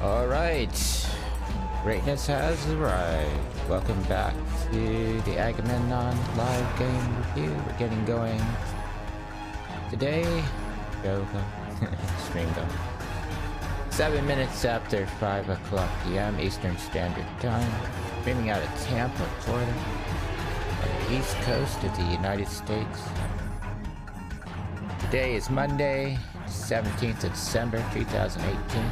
Alright, greatness has arrived. Welcome back to the Agamemnon live game review. We're getting going today. Stream go. 7 minutes after 5 o'clock p.m. Eastern Standard Time. Streaming out of Tampa, Florida, on the east coast of the United States. Today is Monday, 17th of December, 2018.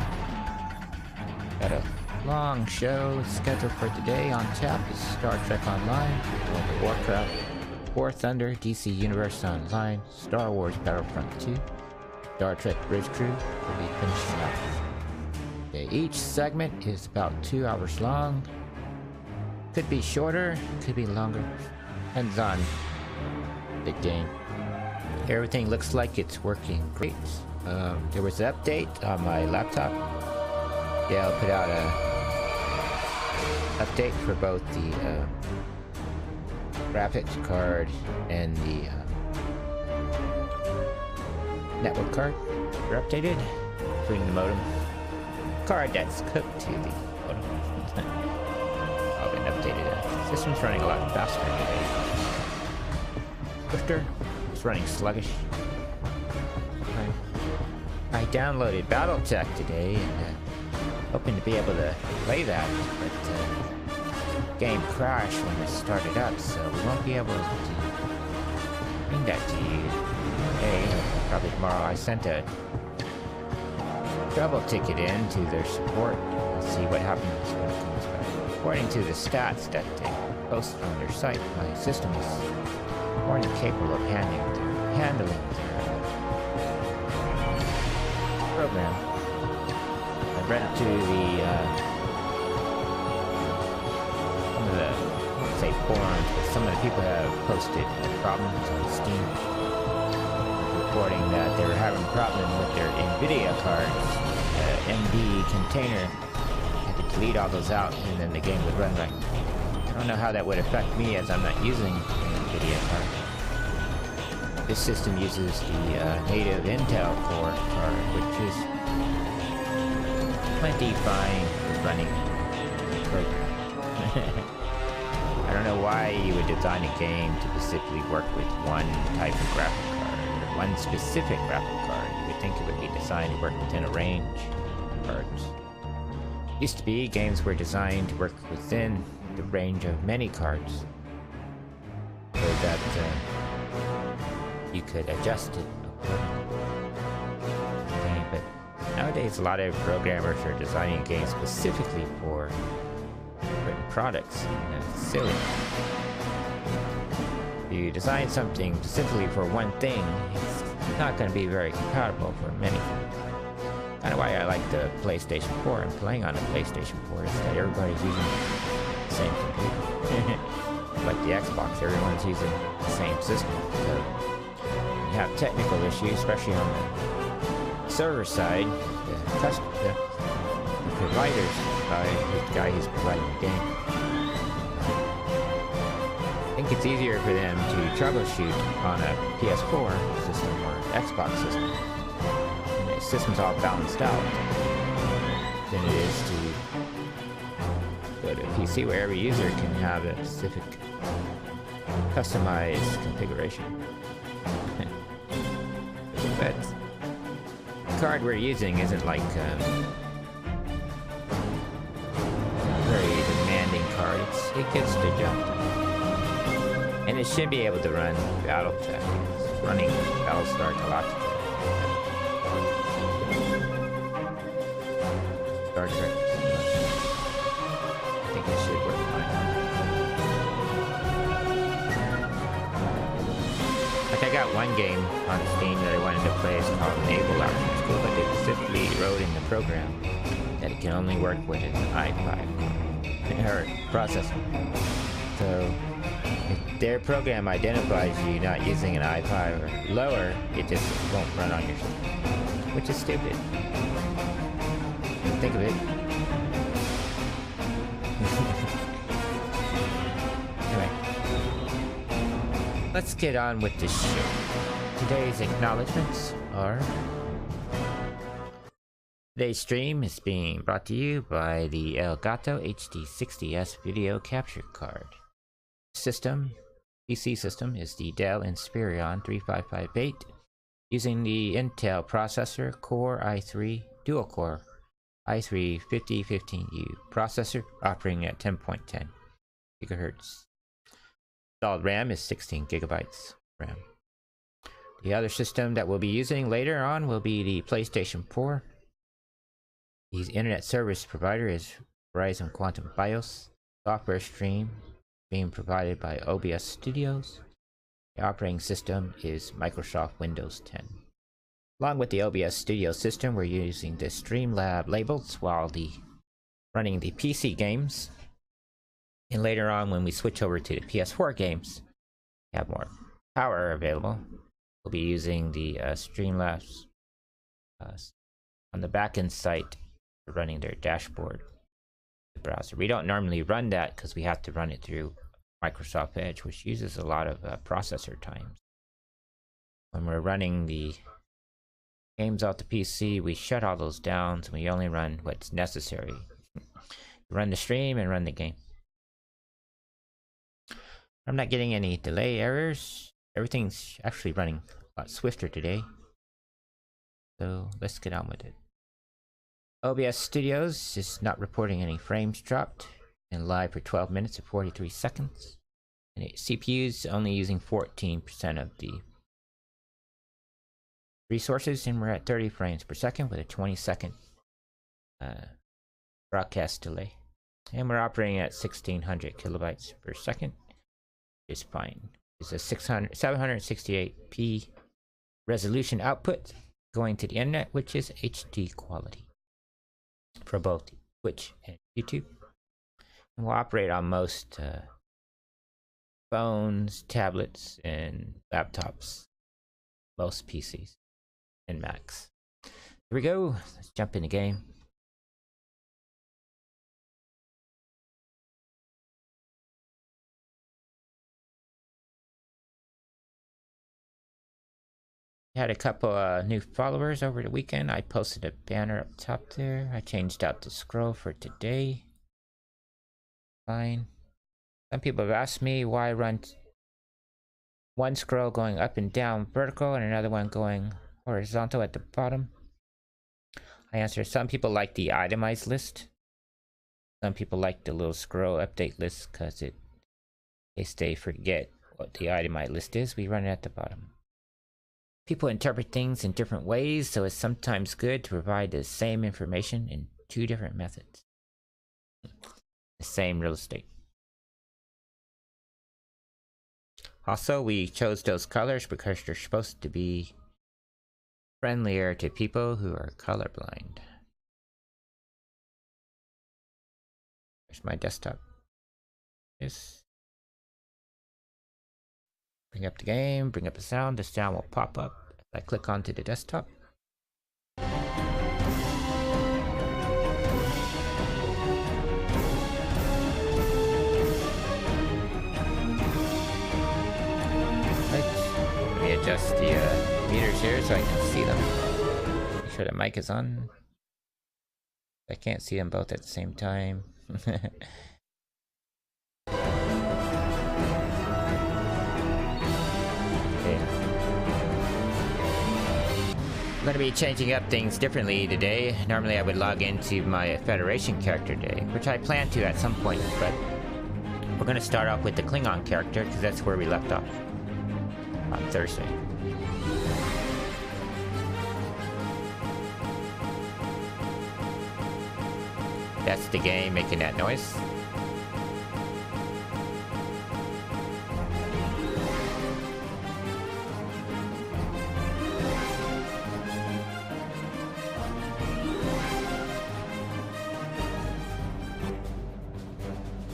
Got a long show scheduled for today. On tap is Star Trek Online, World of Warcraft, War Thunder, DC Universe Online, Star Wars Battlefront 2, Star Trek Bridge Crew will be finishing up. Okay, each segment is about 2 hours long. Could be shorter, could be longer. Depends on the game. Everything looks like it's working great. There was an update on my laptop. Yeah, I'll put out a update for both the graphics card and the network card. They're updated, including the modem card that's hooked to the modem. All been updated. System's running a lot faster today. Swifter, it's running sluggish. I downloaded BattleTech today and hoping to be able to play that, but game crashed when it started up, so we won't be able to bring that to you today. probably tomorrow. I sent a trouble ticket in to their support. Let's see what happens when it comes back. According to the stats that they posted on their site, my system is more than capable of handling their program. I read to some of the, I won't say forums, but some of the people have posted problems on Steam, reporting that they were having a problem with their NVIDIA cards. ND container had to delete all those out, and then the game would run right. I don't know how that would affect me, as I'm not using an NVIDIA card. This system uses the native Intel Core card, which is plenty fine for running the program. I don't know why you would design a game to specifically work with one type of graphic card, or one specific graphic card. You would think it would be designed to work within a range of cards. Used to be, games were designed to work within the range of many cards, so that you could adjust it accordingly. Okay, but nowadays a lot of programmers are designing games specifically for written products, and that's silly. If you design something specifically for one thing, it's not going to be very compatible for many things. Kind of why I like the PlayStation 4 and playing on a PlayStation 4 is that everybody's using the same computer. Like the Xbox, everyone's using the same system. So you have technical issues, especially on the server side, the providers, the guy who's providing the game. I think it's easier for them to troubleshoot on a PS4 system or Xbox system, and the system's all balanced out, than it is to go to a PC where every user can have a specific customized configuration. But the card we're using isn't like very demanding card. It gets the job done. And it should be able to run Battletech. It's running Battlestar Galactica. Star Trek. I think it should work fine. Like I got one game on Steam that I wanted to play. It's called Naval Action School, but they specifically wrote in the program that it can only work with an i5 or processor. So if their program identifies you not using an i5 or lower, it just won't run on your system, which is stupid. Think of it. Anyway, let's get on with the show. Today's acknowledgements are: today's stream is being brought to you by the Elgato HD60S video capture card. System, PC system, is the Dell Inspiron 3558 using the Intel processor Core i3 dual-core i3 5015U processor operating at 10.10 gigahertz. Installed RAM is 16 gigabytes RAM. The other system that we'll be using later on will be the PlayStation 4. The internet service provider is Verizon Quantum BIOS. Software stream being provided by OBS Studios. The operating system is Microsoft Windows 10. Along with the OBS Studio system, we're using the Streamlab labels while running the PC games. And later on, when we switch over to the PS4 games, we have more power available. We'll be using the Streamlabs on the backend site for running their dashboard. The browser. We don't normally run that because we have to run it through Microsoft Edge, which uses a lot of processor time. When we're running the games off the PC, we shut all those down, so we only run what's necessary. Run the stream and run the game. I'm not getting any delay errors. Everything's actually running a lot swifter today. So let's get on with it. OBS Studios is not reporting any frames dropped and live for 12 minutes and 43 seconds. And CPU's only using 14% of the resources, and we're at 30 frames per second with a 20-second broadcast delay. And we're operating at 1600 kilobytes per second. It's fine. It's a 768p resolution output going to the internet, which is HD quality for both Twitch and YouTube. And we'll operate on most phones, tablets, and laptops, most PCs, and Macs. Here we go. Let's jump in the game. Had a couple new followers over the weekend. I posted a banner up top there. I changed out the scroll for today. Fine. Some people have asked me why I run one scroll going up and down vertical and another one going horizontal at the bottom. I answer, some people like the itemized list. Some people like the little scroll update list because in case they forget what the itemized list is, we run it at the bottom. People interpret things in different ways, so it's sometimes good to provide the same information in two different methods. The same real estate. Also, we chose those colors because they're supposed to be friendlier to people who are colorblind. There's my desktop. Yes. Bring up the game, bring up the sound will pop up if I click onto the desktop. Right. Let me adjust the meters here so I can see them. Make sure the mic is on. I can't see them both at the same time. I'm going to be changing up things differently today. Normally I would log into my Federation character today, which I plan to at some point, but we're going to start off with the Klingon character because that's where we left off on Thursday. That's the game making that noise.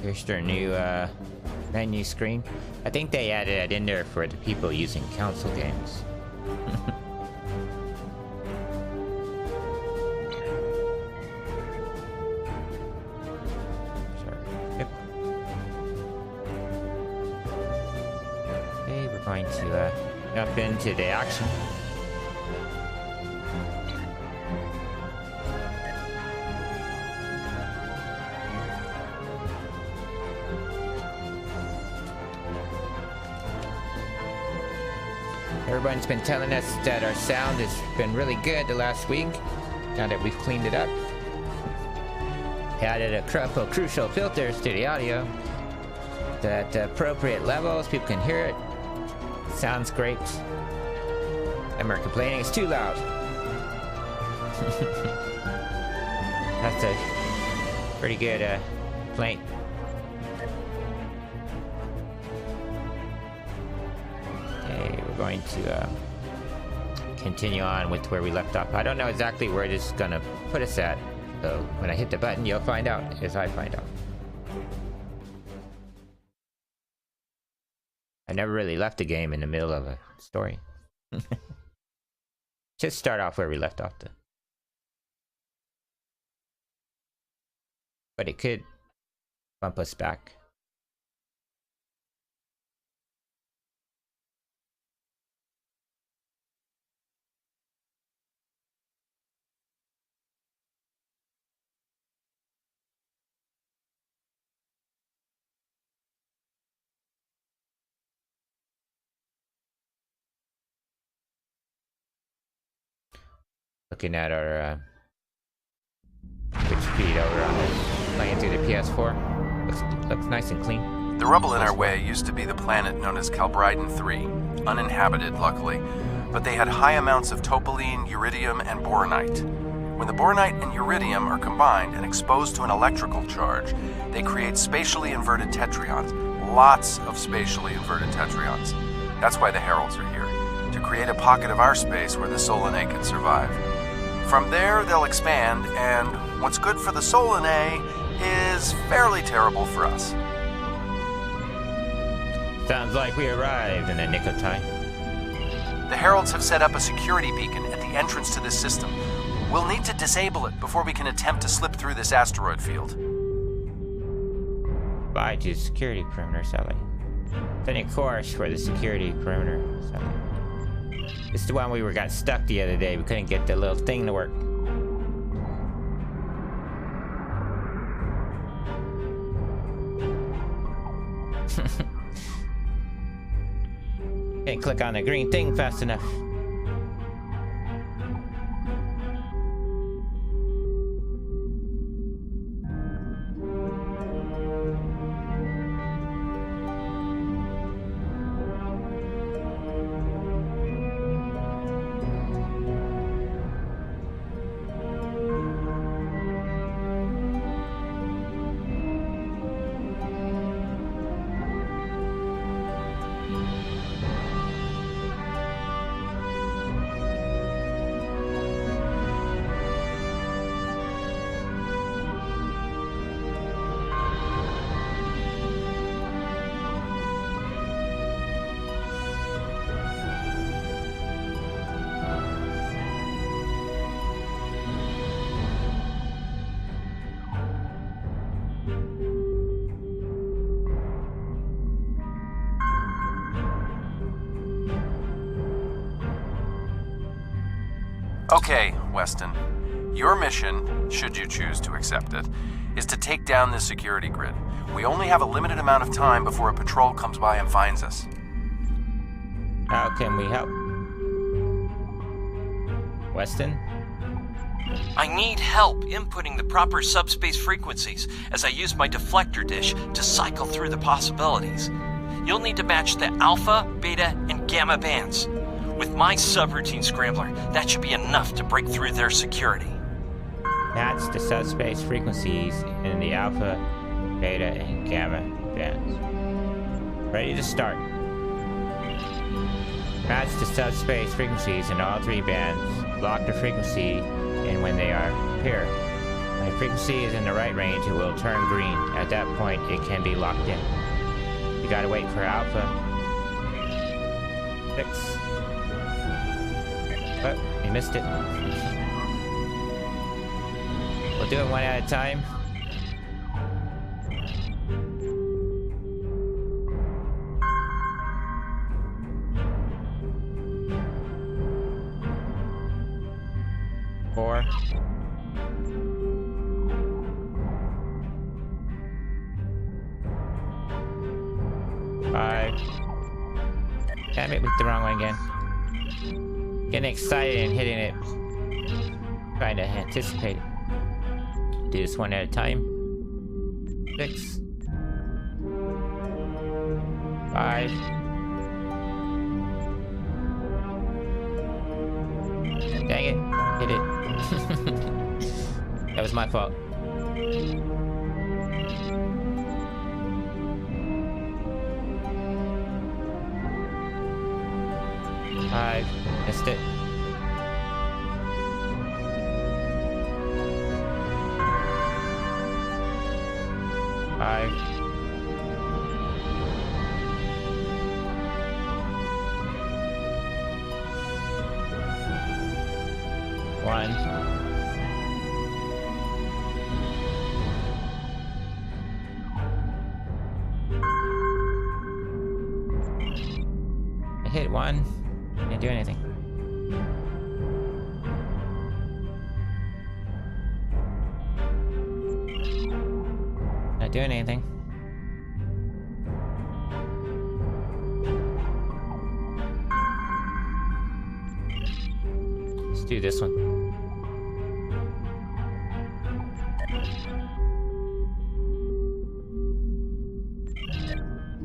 Here's their new menu screen. I think they added it in there for the people using console games. Yep. Okay, we're going to jump into the action. Everyone's been telling us that our sound has been really good the last week, now that we've cleaned it up. Added a couple crucial filters to the audio at the appropriate levels, people can hear it. Sounds great. And we're complaining it's too loud. That's a pretty good complaint. Going to continue on with where we left off. I don't know exactly where this is gonna put us at, so when I hit the button you'll find out as I find out. I never really left the game in the middle of a story. Just start off where we left off though. But it could bump us back. Looking at our Twitch feed over on it, playing through the PS4. Looks nice and clean. The rubble in our way used to be the planet known as Calbriden 3, uninhabited luckily. but they had high amounts of topaline, uridium, and boronite. When the boronite and uridium are combined and exposed to an electrical charge, they create spatially inverted tetraons. Lots of spatially inverted tetraons. That's why the Heralds are here, to create a pocket of our space where the Solanae can survive. From there, they'll expand, and what's good for the Solanae is fairly terrible for us. Sounds like we arrived in the nick of time. The Heralds have set up a security beacon at the entrance to this system. We'll need to disable it before we can attempt to slip through this asteroid field. Bye to security perimeter, Sally. Setting course for the security perimeter, Sally. It's the one we got stuck the other day. We couldn't get the little thing to work. Can't click on the green thing fast enough. Okay, Weston. Your mission, should you choose to accept it, is to take down this security grid. We only have a limited amount of time before a patrol comes by and finds us. How can we help? Weston? I need help inputting the proper subspace frequencies as I use my deflector dish to cycle through the possibilities. You'll need to match the alpha, beta, and gamma bands. With my subroutine scrambler, that should be enough to break through their security. Match the subspace frequencies in the alpha, beta, and gamma bands. Ready to start. Match the subspace frequencies in all three bands. Lock the frequency in when they are paired. When the frequency is in the right range, it will turn green. At that point, it can be locked in. You gotta wait for alpha. 6. Oh, you missed it. We'll do it one at a time. Four. 5. Damn it, with the wrong one again. Getting excited and hitting it. Trying to anticipate it. Do this one at a time. 6. 5. Dang it. Hit it. That was my fault. 5. Missed it. 5. 1. I hit 1. Can't do anything. Not doing anything. Let's do this one.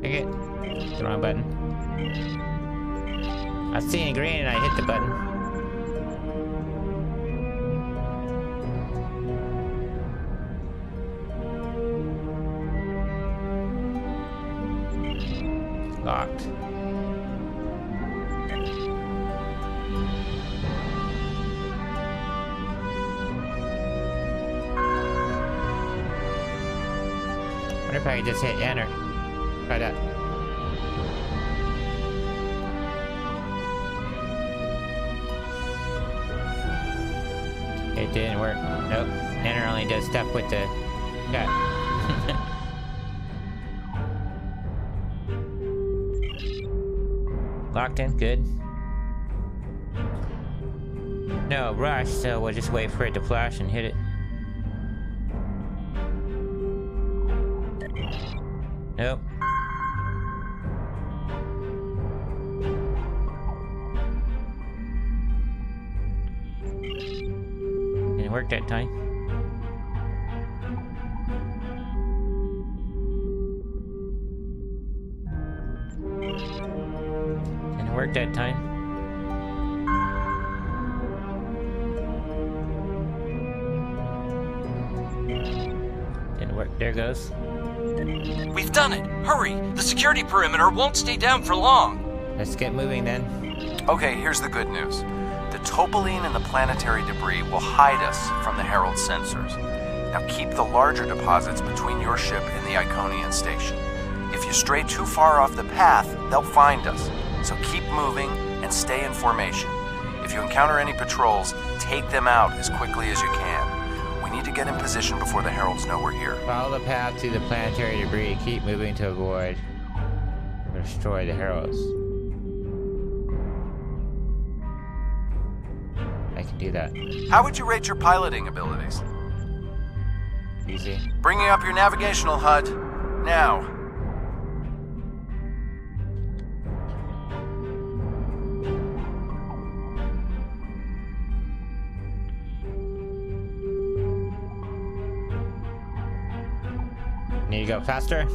Take it. The wrong button. I seen green and I hit the button. Locked. I wonder if I could just hit enter. Try that. It didn't work. Nope. Enter only does stuff with the cat. Locked in, good. No rush, so we'll just wait for it to flash and hit it. Nope. Didn't work that time. Didn't work that time. Didn't work. There goes. We've done it! Hurry! The security perimeter won't stay down for long! Let's get moving then. Okay, here's the good news. The topoline and the planetary debris will hide us from the Herald sensors. Now keep the larger deposits between your ship and the Iconian station. If you stray too far off the path, they'll find us. So keep moving and stay in formation. If you encounter any patrols, take them out as quickly as you can. We need to get in position before the Heralds know we're here. Follow the path through the planetary debris. Keep moving to avoid or destroy the Heralds. I can do that. How would you rate your piloting abilities? Easy. Bringing up your navigational HUD. Now. Need to go faster?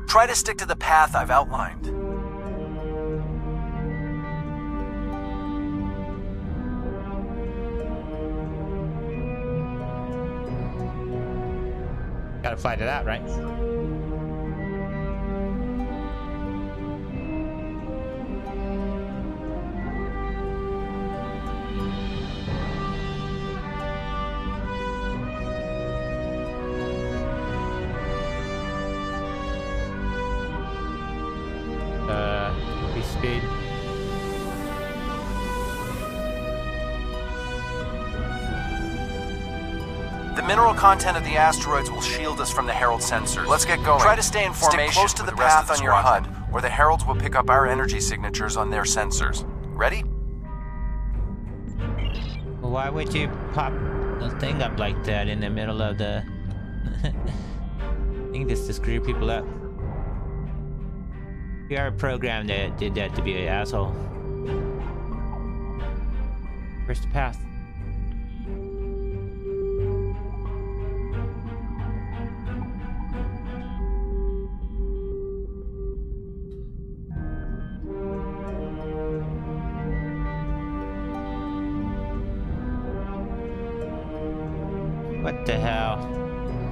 Try to stick to the path I've outlined. Gotta fly to that, right? Speed. The mineral content of the asteroids will shield us from the Herald sensors. Let's get going. Try to stay in formation. Stick close to the path on your HUD, or the Heralds will pick up our energy signatures on their sensors. Ready? Why would you pop the thing up like that in the middle of the... I think this to screw people up. We are a program that did that to be an asshole. Where's the path? What the hell?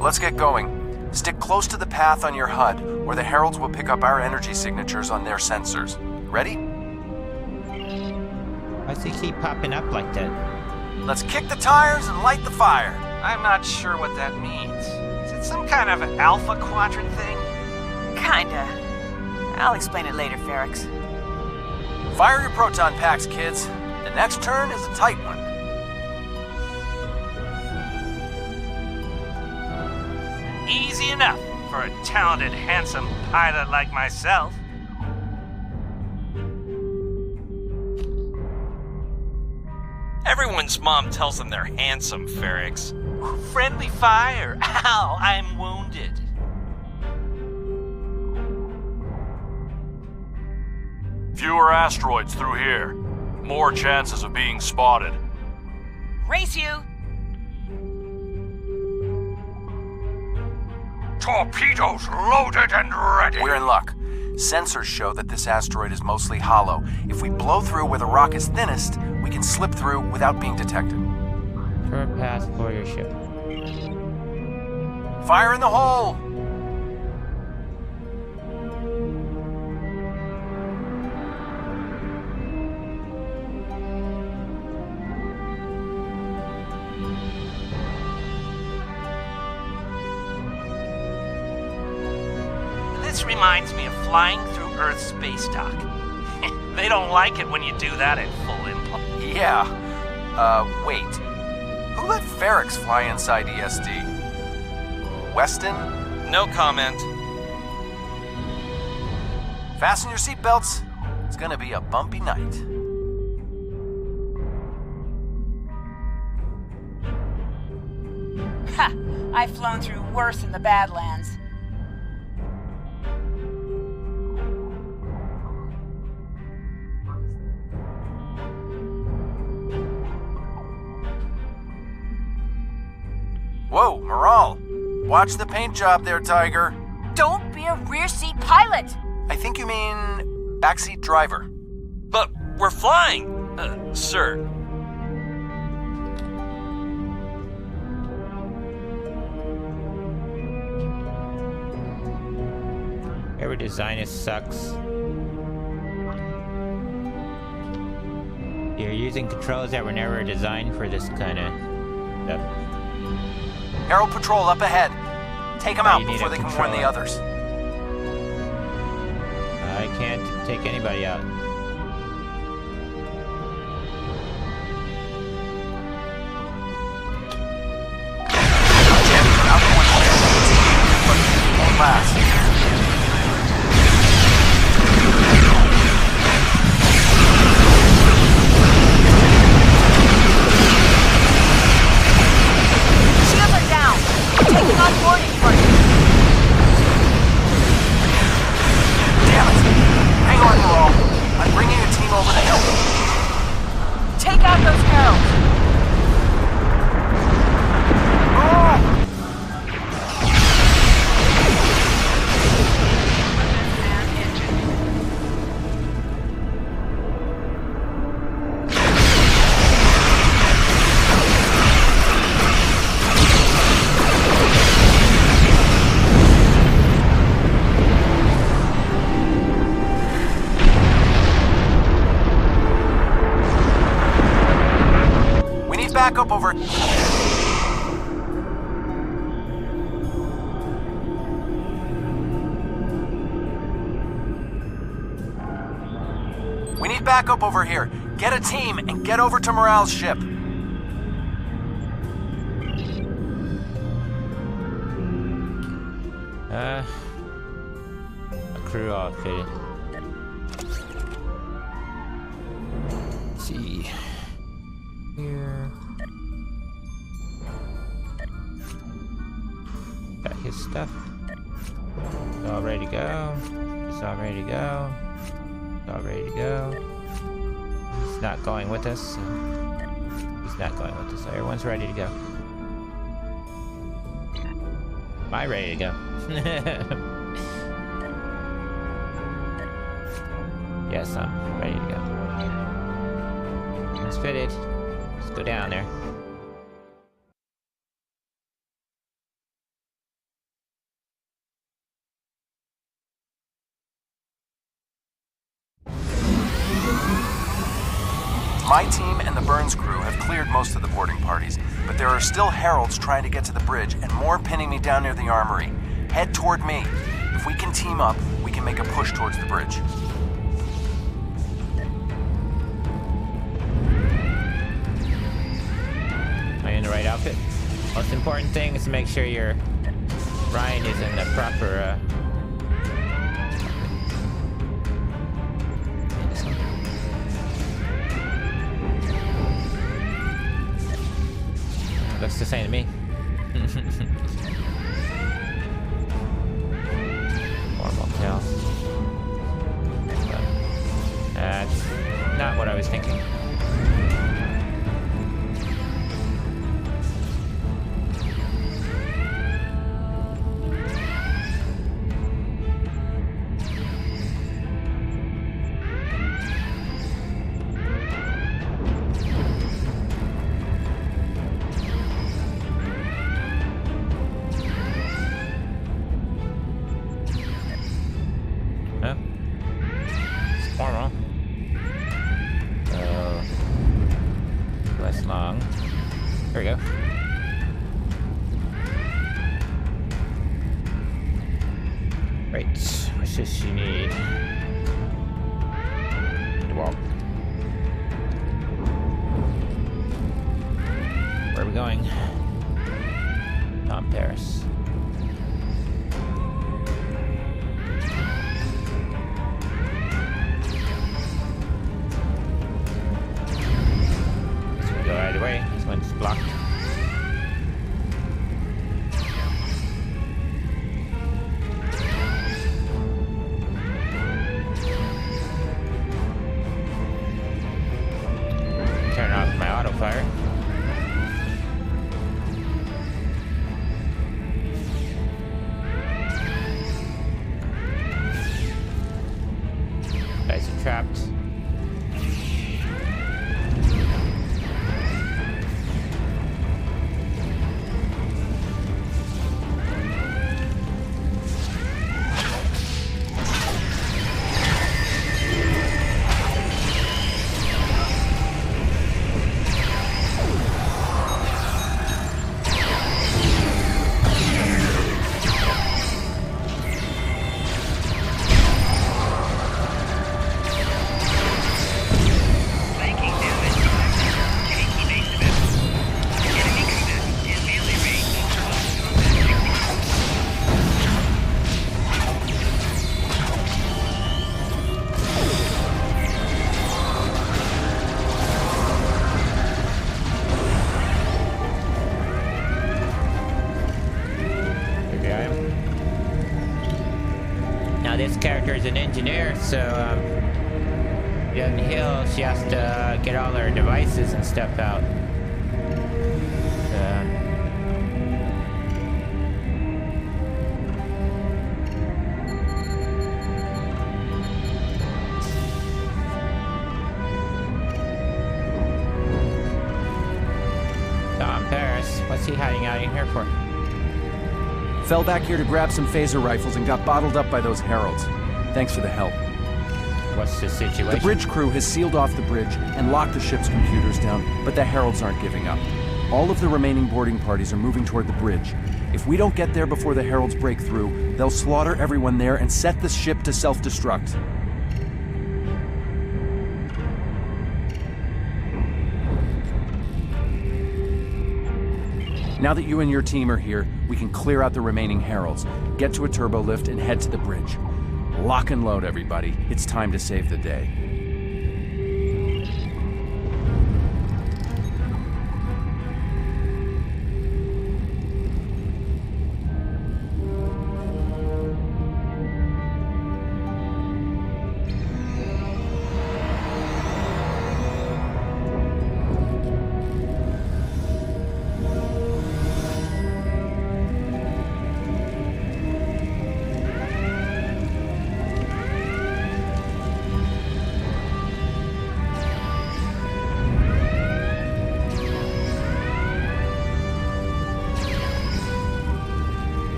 Let's get going. Stick close to the path on your HUD, or the Heralds will pick up our energy signatures on their sensors. Ready? Why does he keep popping up like that? Let's kick the tires and light the fire. I'm not sure what that means. Is it some kind of alpha quadrant thing? Kinda. I'll explain it later, Ferrix. Fire your proton packs, kids. The next turn is a tight one. Easy enough for a talented, handsome pilot like myself. Everyone's mom tells them they're handsome, Ferrix. Friendly fire. Ow, I'm wounded. Fewer asteroids through here. More chances of being spotted. Race you! Torpedoes loaded and ready. We're in luck. Sensors show that this asteroid is mostly hollow. If we blow through where the rock is thinnest, we can slip through without being detected. Short path for your ship. Fire in the hole! This reminds me of flying through Earth's space dock. They don't like it when you do that at full impulse. Yeah. Wait. Who let Ferrex fly inside ESD? Weston? No comment. Fasten your seatbelts. It's gonna be a bumpy night. Ha! I've flown through worse in the Badlands. Whoa, Moral. Watch the paint job there, Tiger. Don't be a rear seat pilot! I think you mean backseat driver. But we're flying, sir. Every design sucks. You're using controls that were never designed for this kind of stuff. Herald Patrol up ahead. Take them out You need before a they can warn the controller. others. I can't take anybody out. Out the window. But it won't last. Shields are down! Taking on boarding for you! Damn it. Hang on, Moral. I'm bringing a team over to help. Take out those heralds! Back up over. We need backup over here. Get a team and get over to Morale's ship. A crew outfitted. Let's see. Here. Got his stuff. It's all ready to go. It's all ready to go. It's all ready to go. He's not going with us. So he's not going with us. So everyone's ready to go. Am I ready to go? Yes, I'm ready to go. It's fitted. Let's go down there. My team and the Burns crew have cleared most of the boarding parties, but there are still heralds trying to get to the bridge and more pinning me down near the armory. Head toward me. If we can team up, we can make a push towards the bridge. Am I in the right outfit? Most important thing is to make sure your Ryan is in the proper looks the same to me. Formal tail. That's not what I was thinking. long. There we go. Right, what's this you need? The wall. Where are we going? Tom Paris. This will go either way. This one's blocked. Turn off my auto fire. Guys are trapped. This character is an engineer, so down the hill, she has to get all her devices and stuff out. Tom Paris, what's he hiding out in here for? Fell back here to grab some phaser rifles and got bottled up by those heralds. Thanks for the help. What's the situation? The bridge crew has sealed off the bridge and locked the ship's computers down, but the heralds aren't giving up. All of the remaining boarding parties are moving toward the bridge. If we don't get there before the heralds break through, they'll slaughter everyone there and set the ship to self-destruct. Now that you and your team are here, we can clear out the remaining heralds, get to a turbo lift, and head to the bridge. Lock and load, everybody. It's time to save the day.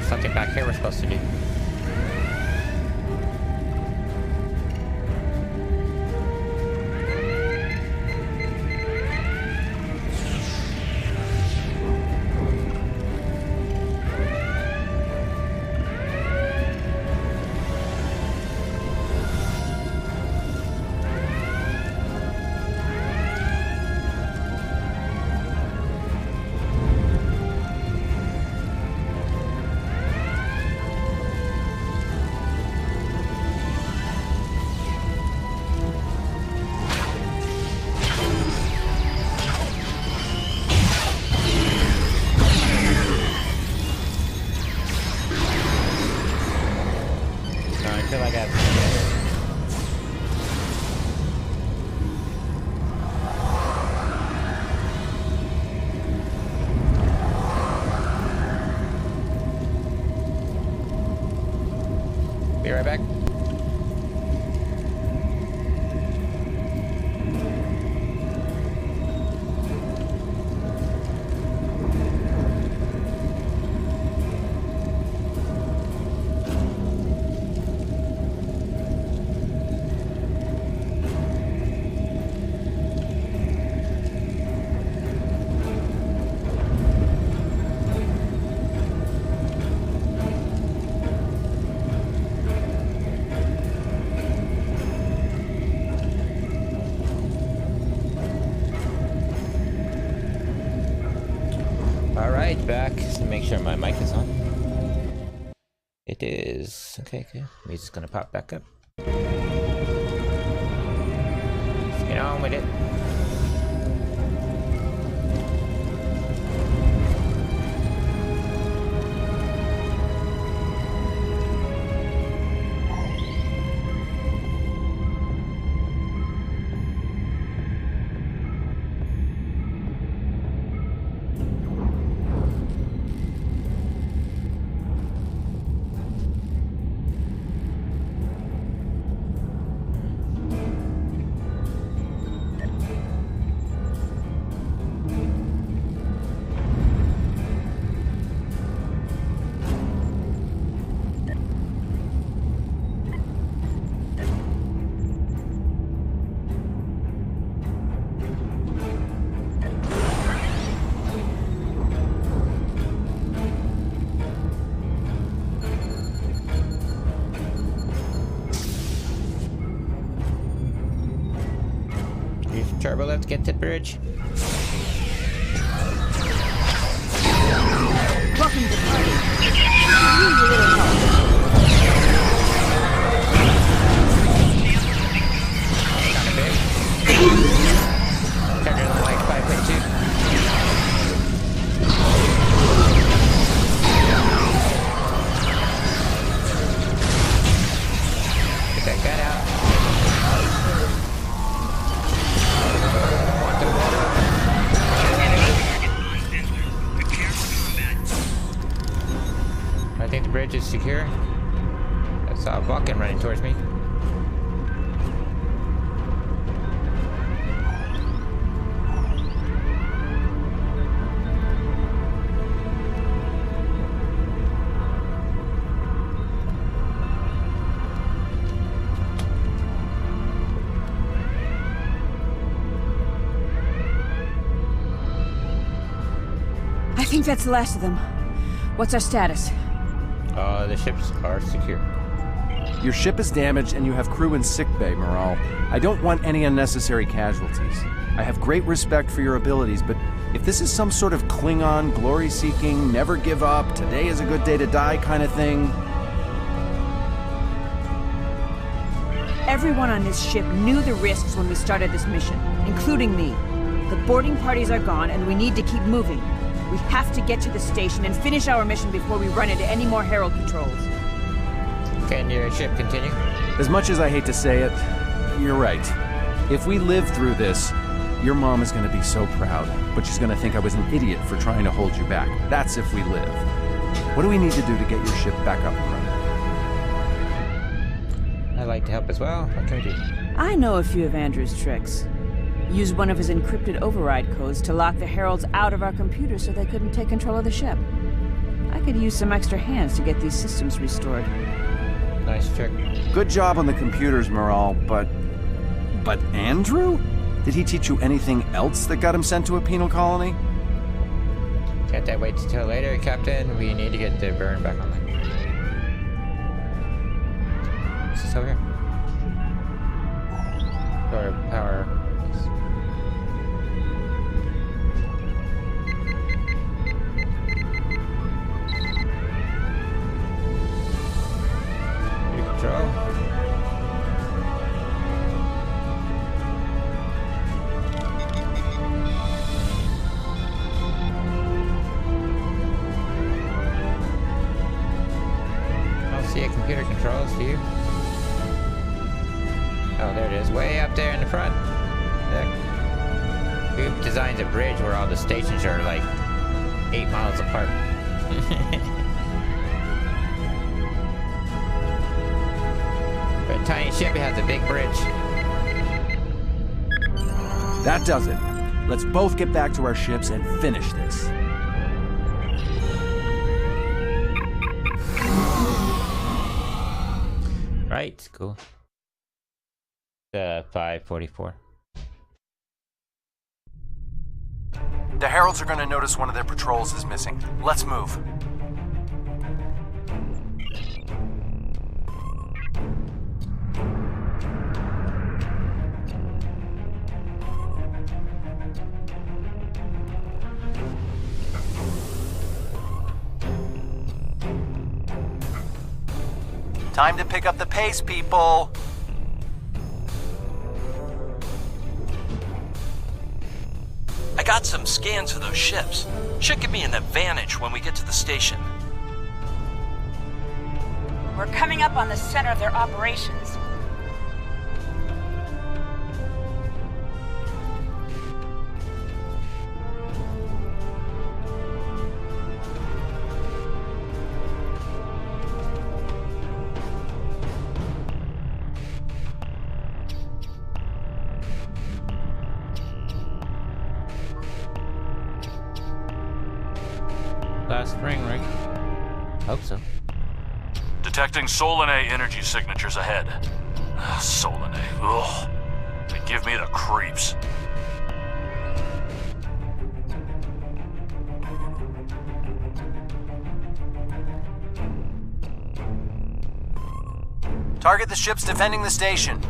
Something back here we're supposed to do. Alright, back. So make sure my mic is on. It is. Okay, okay. Music's gonna pop back up. Let's get on with it. Turbo, let's get to the bridge. Welcome to the party. I need a little help. Kind of big. Turned it on like 5.2. Get that gun out. I think the bridge is secure. I saw a Vulcan running towards me. I think that's the last of them. What's our status? The ships are secure. Your ship is damaged and you have crew in sickbay, Morale. I don't want any unnecessary casualties. I have great respect for your abilities, but if this is some sort of Klingon, glory-seeking, never give up, today is a good day to die kind of thing... Everyone on this ship knew the risks when we started this mission, including me. The boarding parties are gone and we need to keep moving. We have to get to the station and finish our mission before we run into any more Herald patrols. Can your ship continue? As much as I hate to say it, you're right. If we live through this, your mom is going to be so proud, but she's going to think I was an idiot for trying to hold you back. That's if we live. What do we need to do to get your ship back up and running? I'd like to help as well. What can we do? I know a few of Andrew's tricks. Used one of his encrypted override codes to lock the Heralds out of our computers so they couldn't take control of the ship. I could use some extra hands to get these systems restored. Nice trick. Good job on the computers, Morale, but Andrew? Did he teach you anything else that got him sent to a penal colony? Can't that wait till later, Captain? We need to get the burn back online. What's this over here? Power. Control. I don't see a computer controls, do you? Oh, there it is, way up there in the front. Who designed a bridge where all the stations are like 8 miles apart? For a tiny ship, it has a big bridge. That does it. Let's both get back to our ships and finish this. Right, cool. 544. The Heralds are going to notice one of their patrols is missing. Let's move. Time to pick up the pace, people. I got some scans of those ships. Should give me an advantage when we get to the station. We're coming up on the center of their operations. Last ring, Rick. Hope so. Detecting Solanae energy signatures ahead. Solanae, ugh. They give me the creeps. Target the ships defending the station.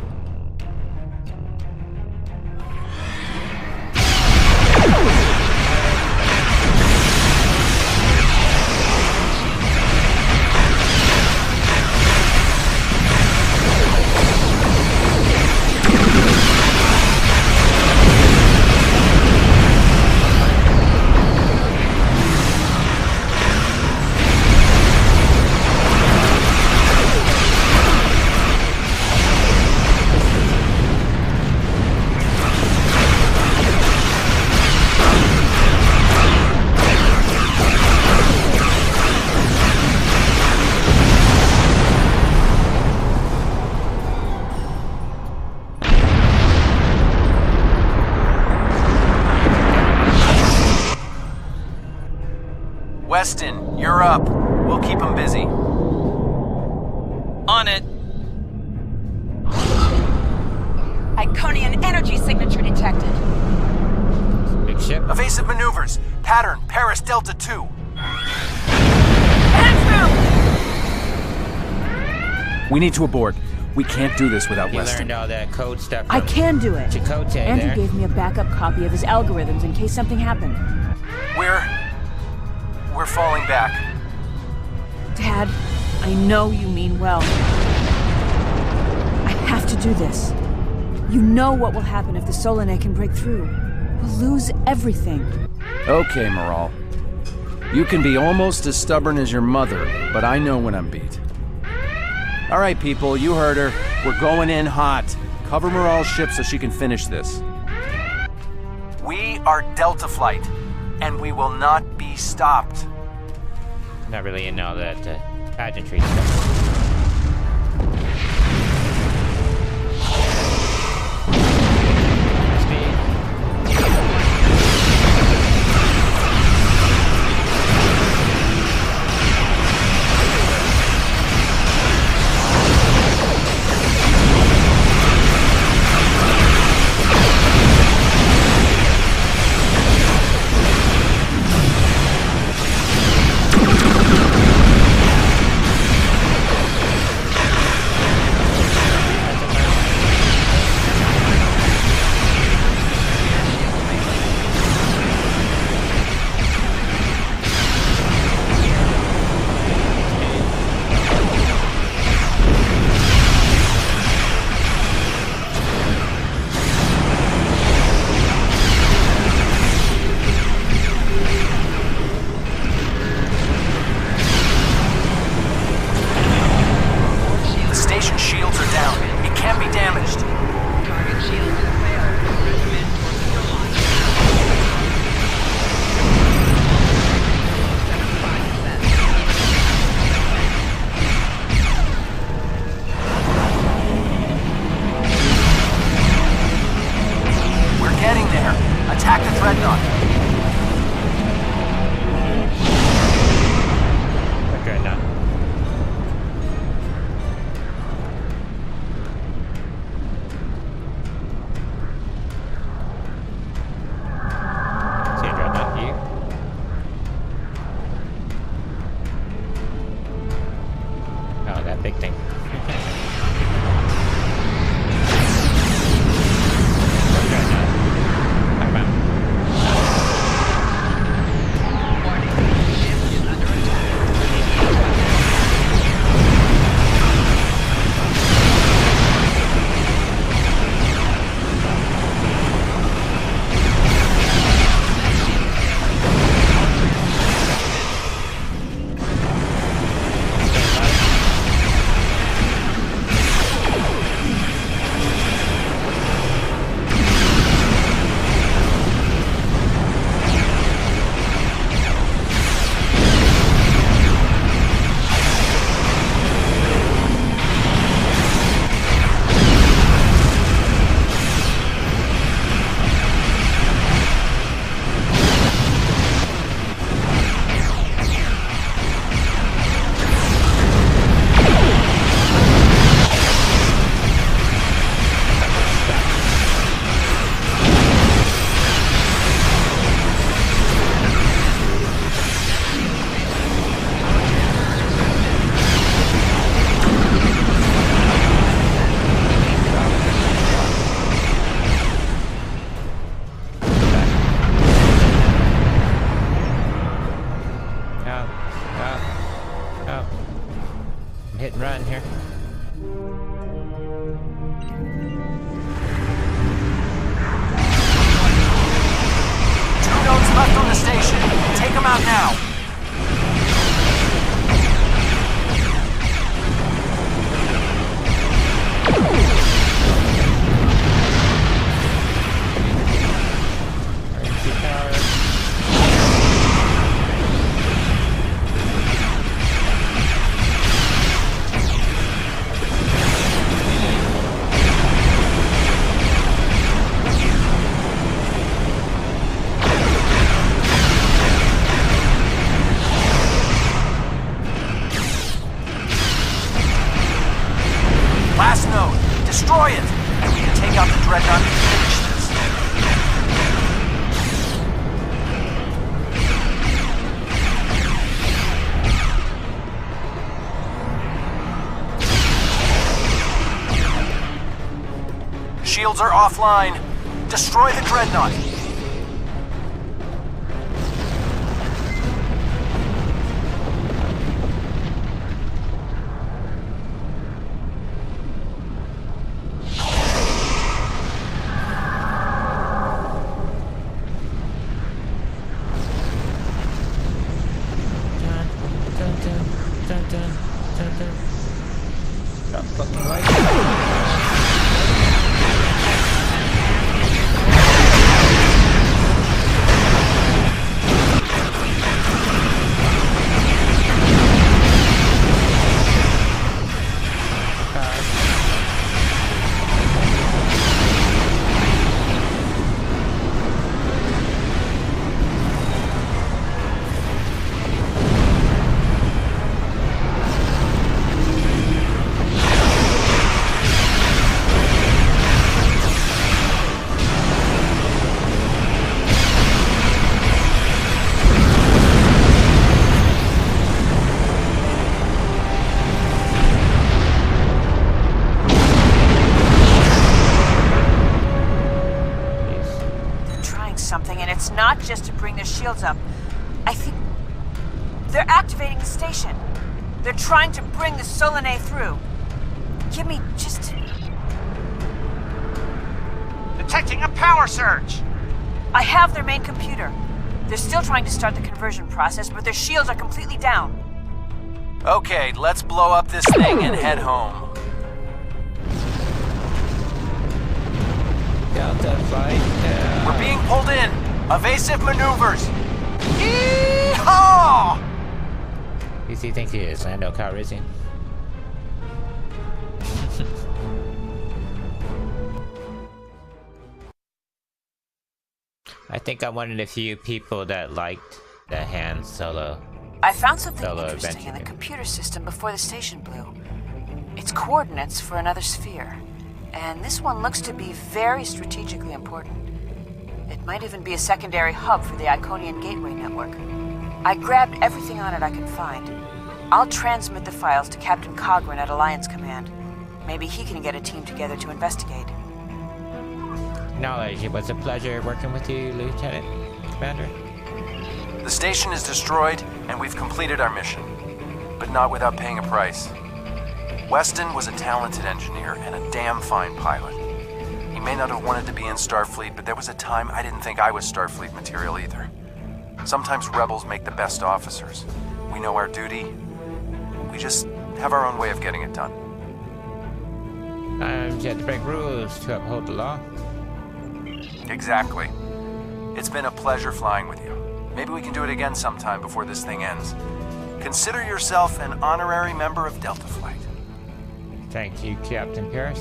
Weston, you're up. We'll keep them busy. On it. Iconian energy signature detected. Big ship. Evasive maneuvers. Pattern, Paris Delta 2. We need to abort. We can't do this without You Weston. learned all that code stuff. I from can do it. Chakotay Andrew there. gave me a backup copy of his algorithms in case something happened. We're falling back. Dad, I know you mean well. I have to do this. You know what will happen if the Solanae can break through. We'll lose everything. Okay, Moral. You can be almost as stubborn as your mother, but I know when I'm beat. All right, people, you heard her. We're going in hot. Cover Moral's ship so she can finish this. We are Delta Flight, and we will not be stopped. Not really in all that pageantry stuff. about now? Last node. Destroy it! And we can take out the Dreadnought and finish this. Shields are offline. Destroy the Dreadnought. Stop fucking lights. Something, and it's not just to bring their shields up. I think they're activating the station. They're trying to bring the Solanae through. Give me just... Detecting a power surge! I have their main computer. They're still trying to start the conversion process, but their shields are completely down. Okay, let's blow up this thing and head home. Delta flight down. We're being pulled in. Evasive maneuvers. Yeehaw! Who do you think he is, Lando Calrissian? I think I'm one of the few people that liked the Han Solo. I found something Solo interesting adventure in the game. computer system before the station blew. It's coordinates for another sphere. And this one looks to be very strategically important. It might even be a secondary hub for the Iconian Gateway network. I grabbed everything on it I could find. I'll transmit the files to Captain Cogran at Alliance Command. Maybe he can get a team together to investigate. Knowledge, it was a pleasure working with you, Lieutenant Commander. The station is destroyed, and we've completed our mission. But not without paying a price. Weston was a talented engineer and a damn fine pilot. He may not have wanted to be in Starfleet, but there was a time I didn't think I was Starfleet material either. Sometimes rebels make the best officers. We know our duty. We just have our own way of getting it done. Sometimes you have to break rules to uphold the law. Exactly. It's been a pleasure flying with you. Maybe we can do it again sometime before this thing ends. Consider yourself an honorary member of Delta Flight. Thank you, Captain Paris.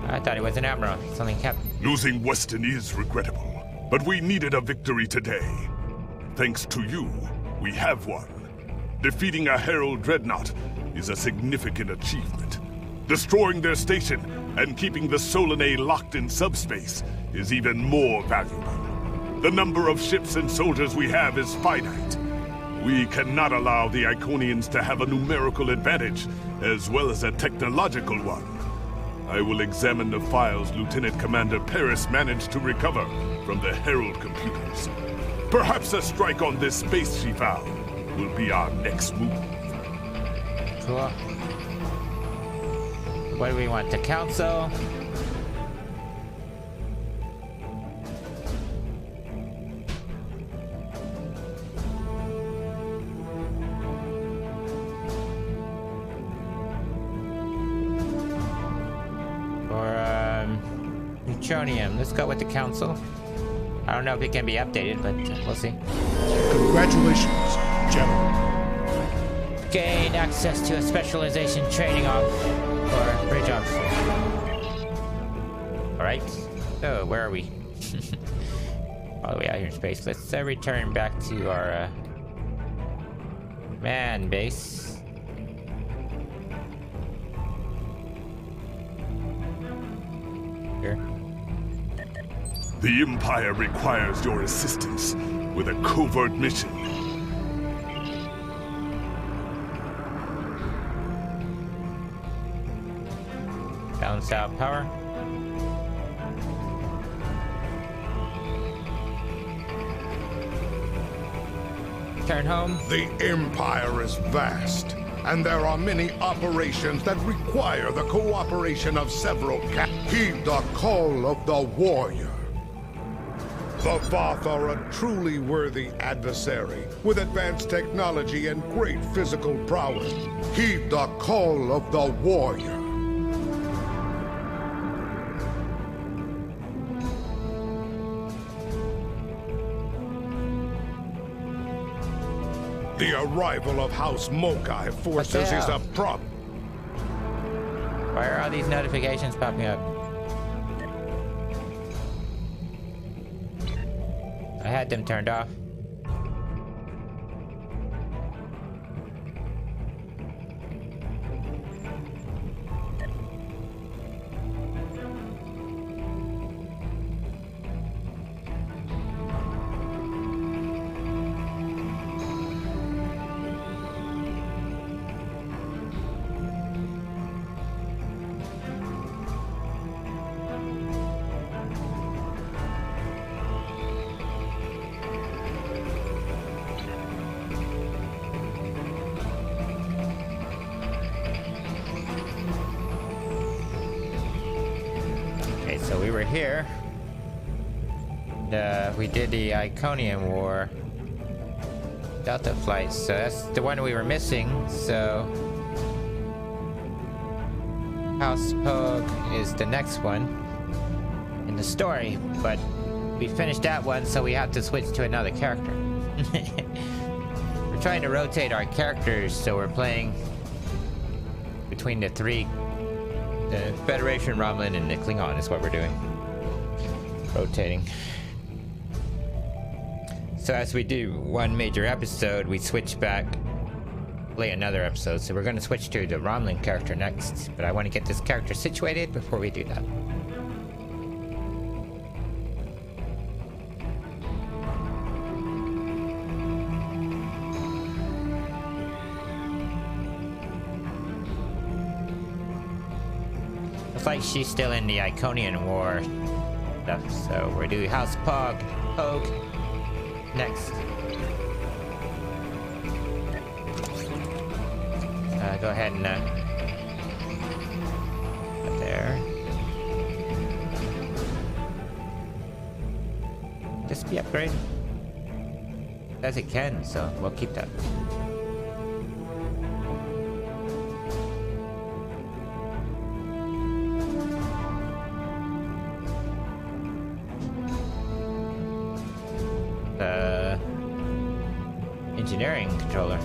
I thought he was an admiral. He's only captain. Losing Weston is regrettable, but we needed a victory today. Thanks to you, we have one. Defeating a Herald Dreadnought is a significant achievement. Destroying their station and keeping the Solanae locked in subspace is even more valuable. The number of ships and soldiers we have is finite. We cannot allow the Iconians to have a numerical advantage, as well as a technological one. I will examine the files Lieutenant Commander Paris managed to recover from the Herald computers. Perhaps a strike on this space she found will be our next move. Cool. What do we want? The council? Neutronium. Let's go with the council. I don't know if it can be updated, but we'll see. Congratulations, General. Gain access to a specialization training off for bridge officer. Alright, so where are we? All the way out here in space. Let's return back to our man base. Here. The Empire requires your assistance with a covert mission. Balance out power. Turn home. The Empire is vast, and there are many operations that require the cooperation of several Heed the call of the warrior. The Voth are a truly worthy adversary, with advanced technology and great physical prowess. Heed the call of the warrior. The arrival of House Mokai forces is a problem. Why are all these notifications popping up? I had them turned off. So we were here. We did the Iconium War Delta flight, so that's the one we were missing. So House Pogue is the next one in the story, but we finished that one, so we have to switch to another character. We're trying to rotate our characters, so we're playing between the three. The Federation, Romulan, and the Klingon is what we're doing. Rotating. So as we do one major episode, we switch back, play another episode. So we're going to switch to the Romulan character next. But I want to get this character situated before we do that. Looks like she's still in the Iconian War stuff, so we're doing House Pogue next. Go ahead and up there. Just be upgraded as it can, so we'll keep that. Engineering controller.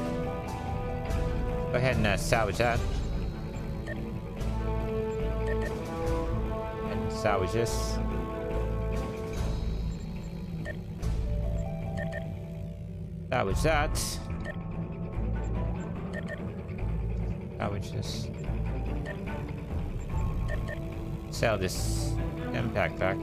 Go ahead and salvage that. And salvage this. Salvage that. Salvage this. Sell this impact back.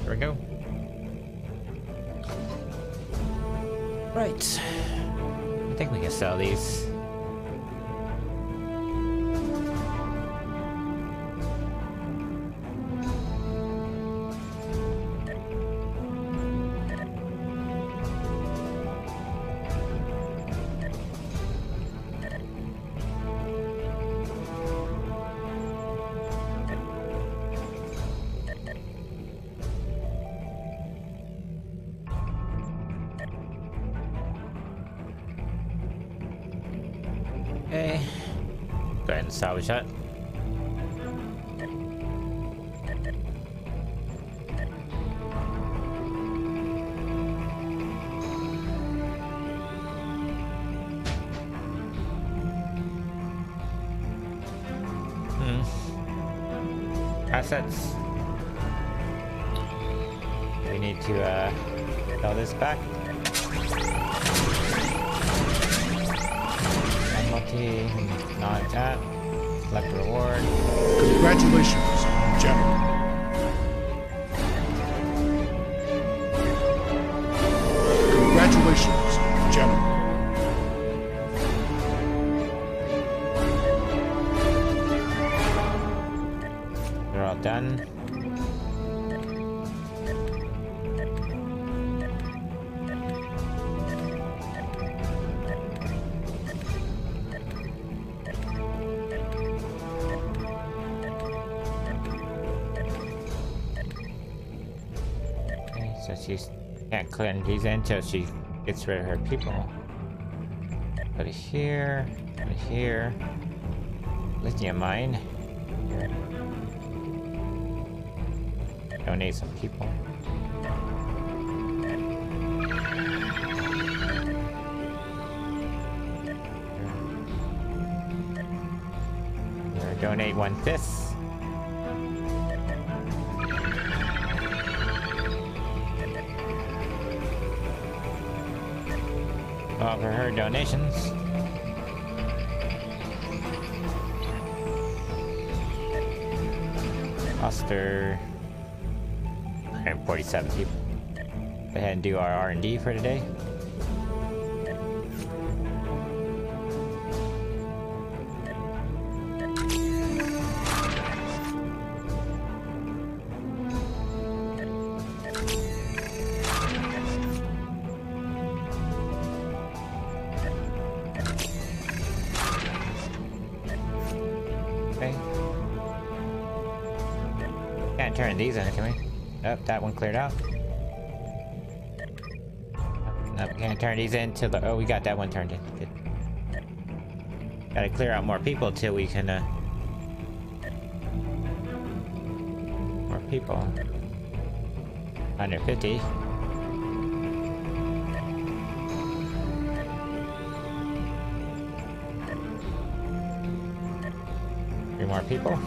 There we go. Right. I think we can sell these. Okay. Go ahead and salvage that. Assets. We need to sell this back. Multi, not that. Select reward. Congratulations, General. Congratulations, General. They're all done. So she can't clear these until she gets rid of her people. Put it here, put it here. Lithium mine. Here. Donate some people. Here, donate 1/5. For her donations. Foster 147 people. Go ahead and do our R&D for today. Can't turn these in, can we? Nope, that one cleared out. Nope, can't turn these in till the... Oh, we got that one turned in. Good. Gotta clear out more people till we can, more people. 150. Three more people.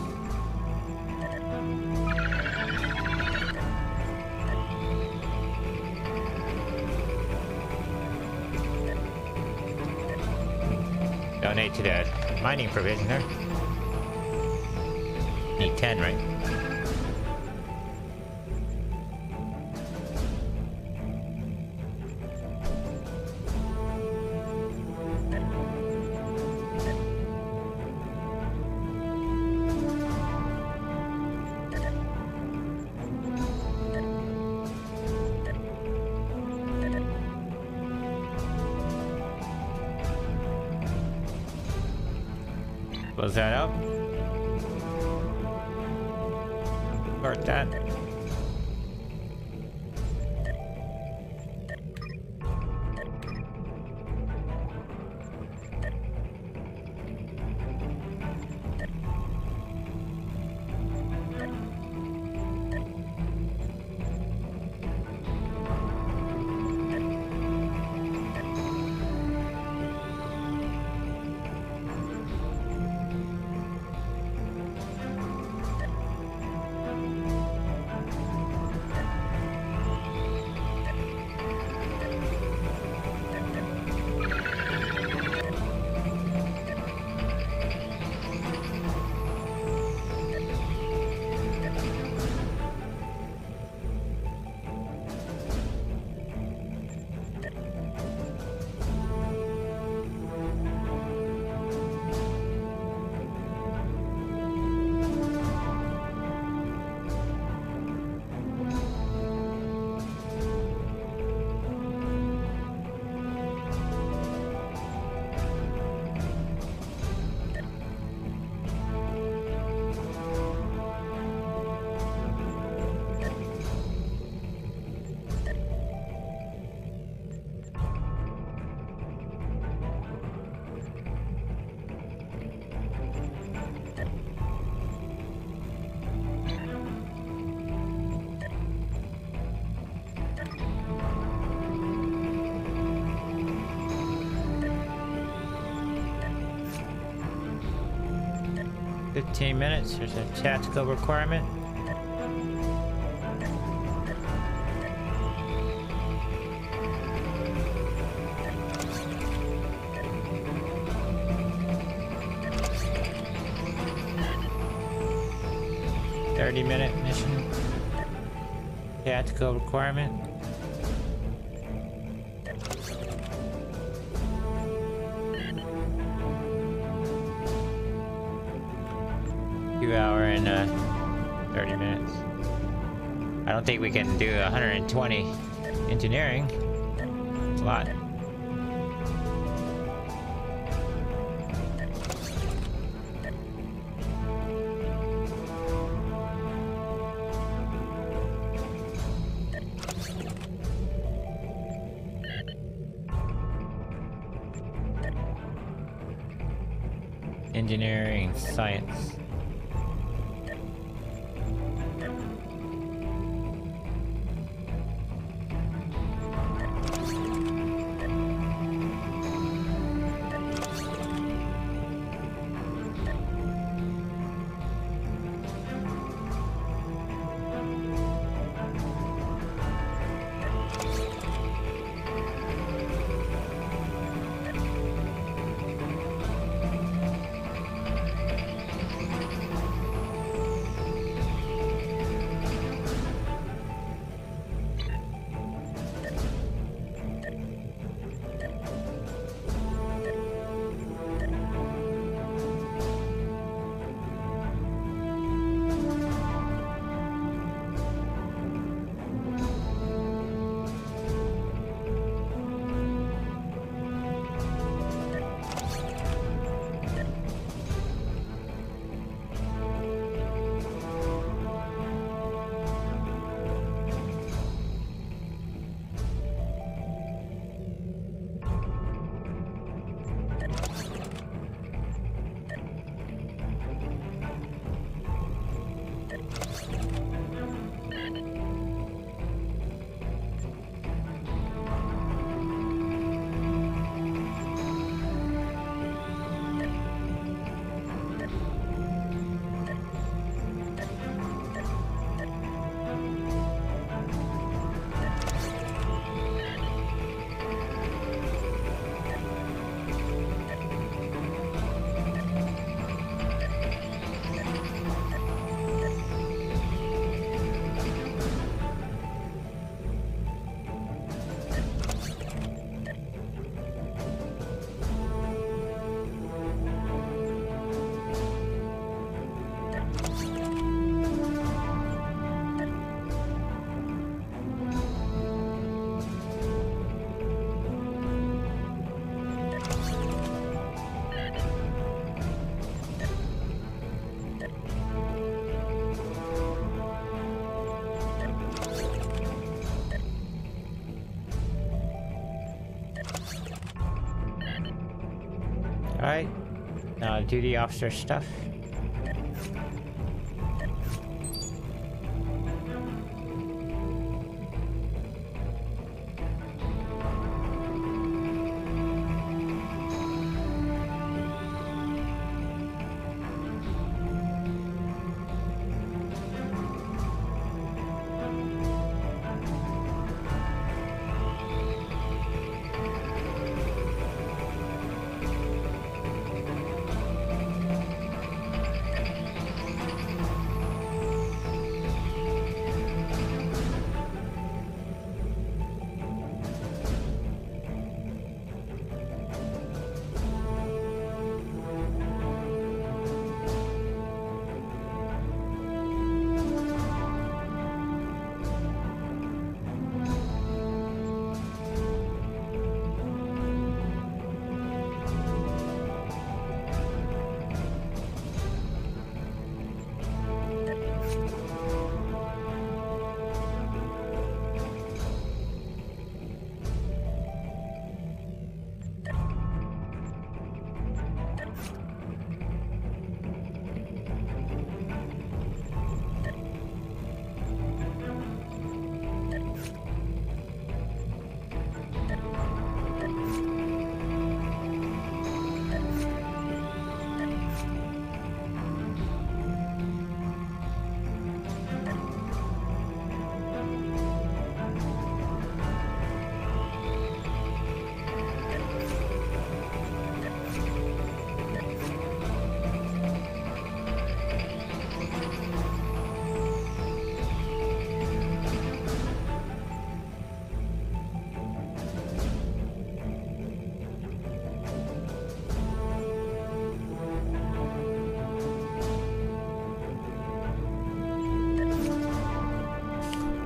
Donate to the mining provision there. Need 10, right? Close that up. Start that. 15 minutes. There's a tactical requirement. Minute mission. Tactical requirement. Hour and 30 minutes. I don't think we can do 120 engineering. It's a lot. Engineering, science. Alright, now duty officer stuff.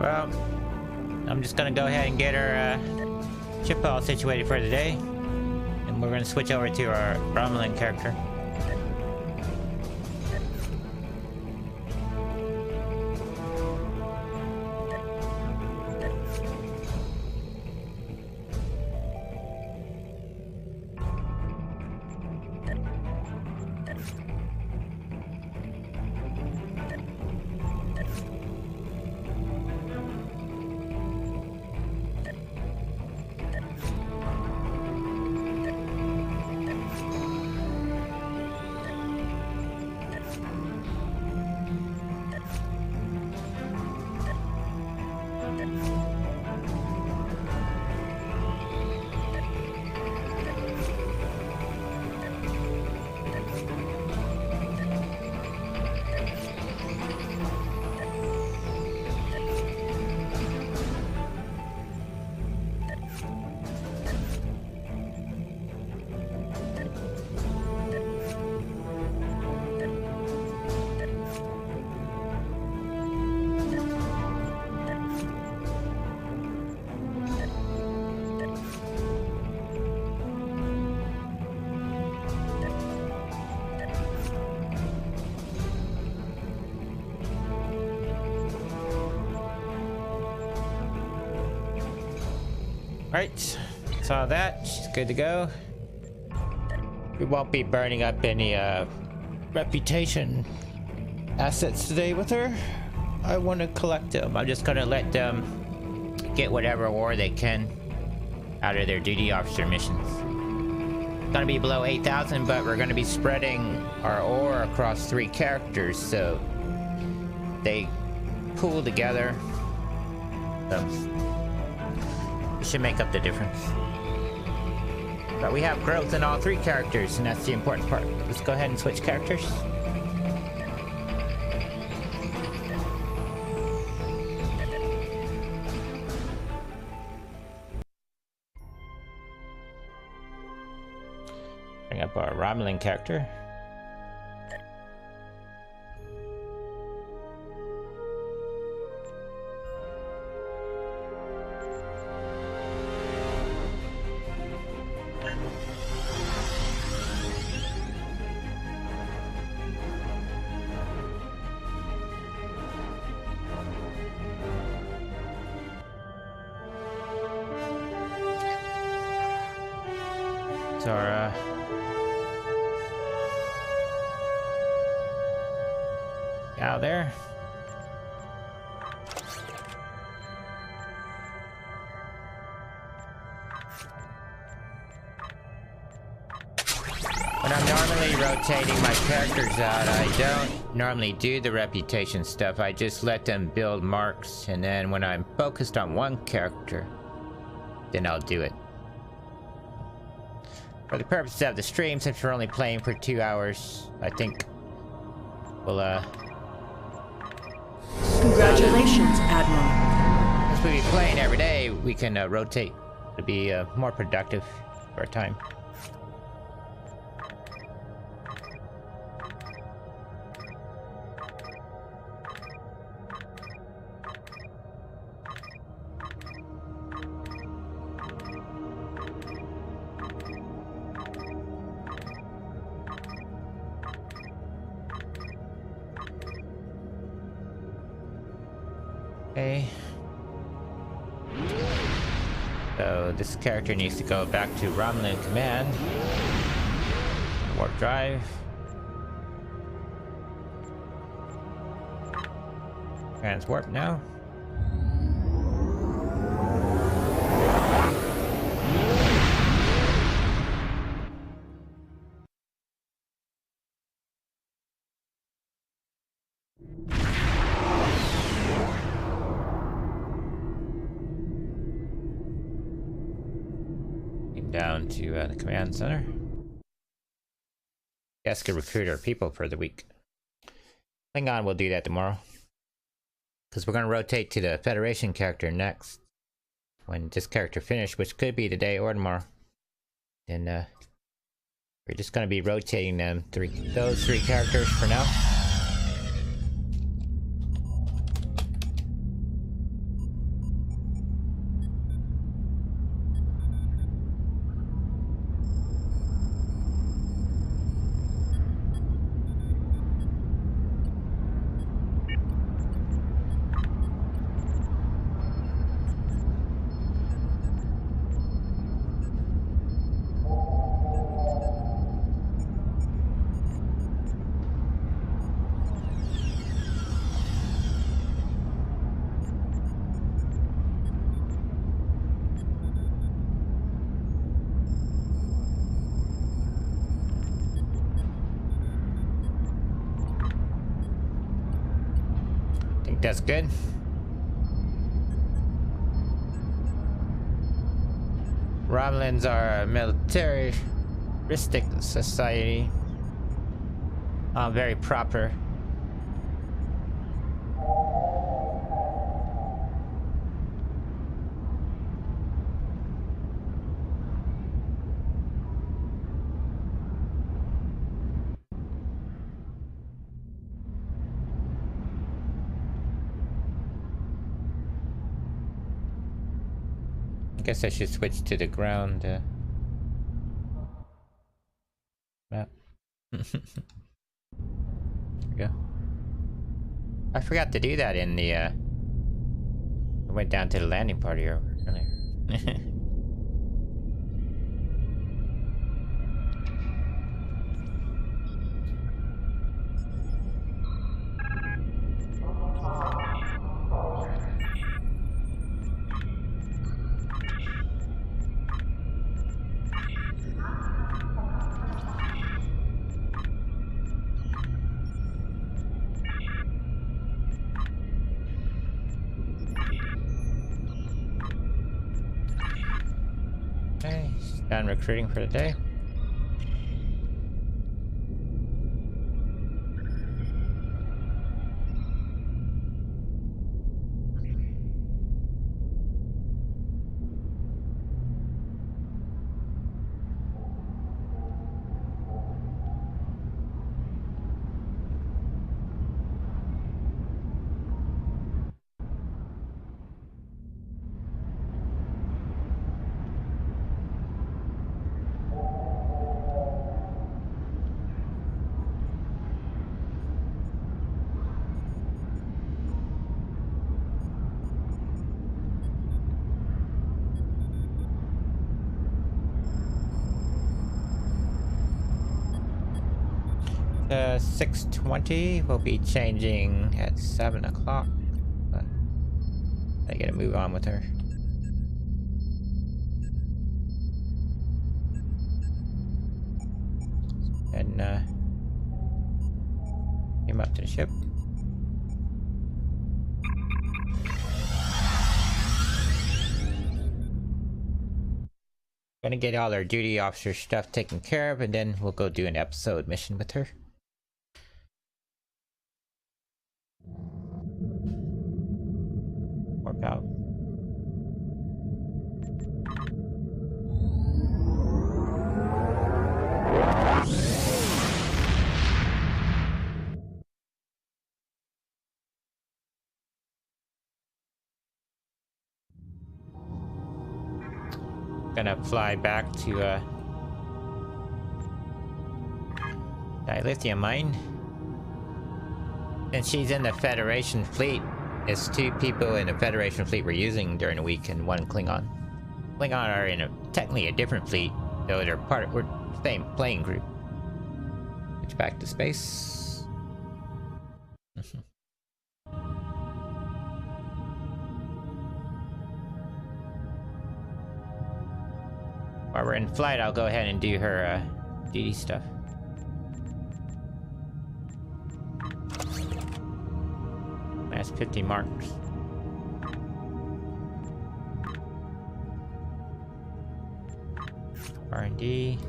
Well, I'm just gonna go ahead and get our ship all situated for today. And we're gonna switch over to our Romulan character. Alright, saw that. She's good to go. We won't be burning up any reputation assets today with her. I want to collect them. I'm just gonna let them get whatever ore they can out of their duty officer missions. It's gonna be below 8,000, but we're gonna be spreading our ore across 3 characters, so they pool together. So it should make up the difference. But we have growth in all 3 characters, and that's the important part. Let's go ahead and switch characters. Bring up our Romulan character. Our out there. When I'm normally rotating my characters out, I don't normally do the reputation stuff. I just let them build marks, and then when I'm focused on one character, then I'll do it. For the purposes of the stream, since we're only playing for 2 hours, I think we'll, Congratulations, Admiral. since we'll be playing every day, we can rotate to be more productive for our time. Okay. So this character needs to go back to Romulan command. Warp drive. Transwarp now. Down to the command center. Guess could recruit our people for the week. Hang on, we'll do that tomorrow. Because we're going to rotate to the Federation character next. When this character finished, which could be today or tomorrow. Then we're just going to be rotating them those three characters for now. that's good. Romulans are a militaristic society. Very proper. I guess I should switch to the ground map. There we go. I forgot to do that in the I went down to the landing party earlier. Okay, done recruiting for the day. The 6:20 will be changing at 7 o'clock. I gotta move on with her. And came up to the ship. Gonna get all our duty officer stuff taken care of, and then we'll go do an episode mission with her. Warp out. Gonna fly back to dilithium mine. And she's in the Federation fleet. It's 2 people in the Federation fleet we're using during the week and 1 Klingon. Klingon are in technically a different fleet, though we're the same playing group. Switch back to space. While we're in flight, I'll go ahead and do her duty stuff. That's 50 marks. R&D.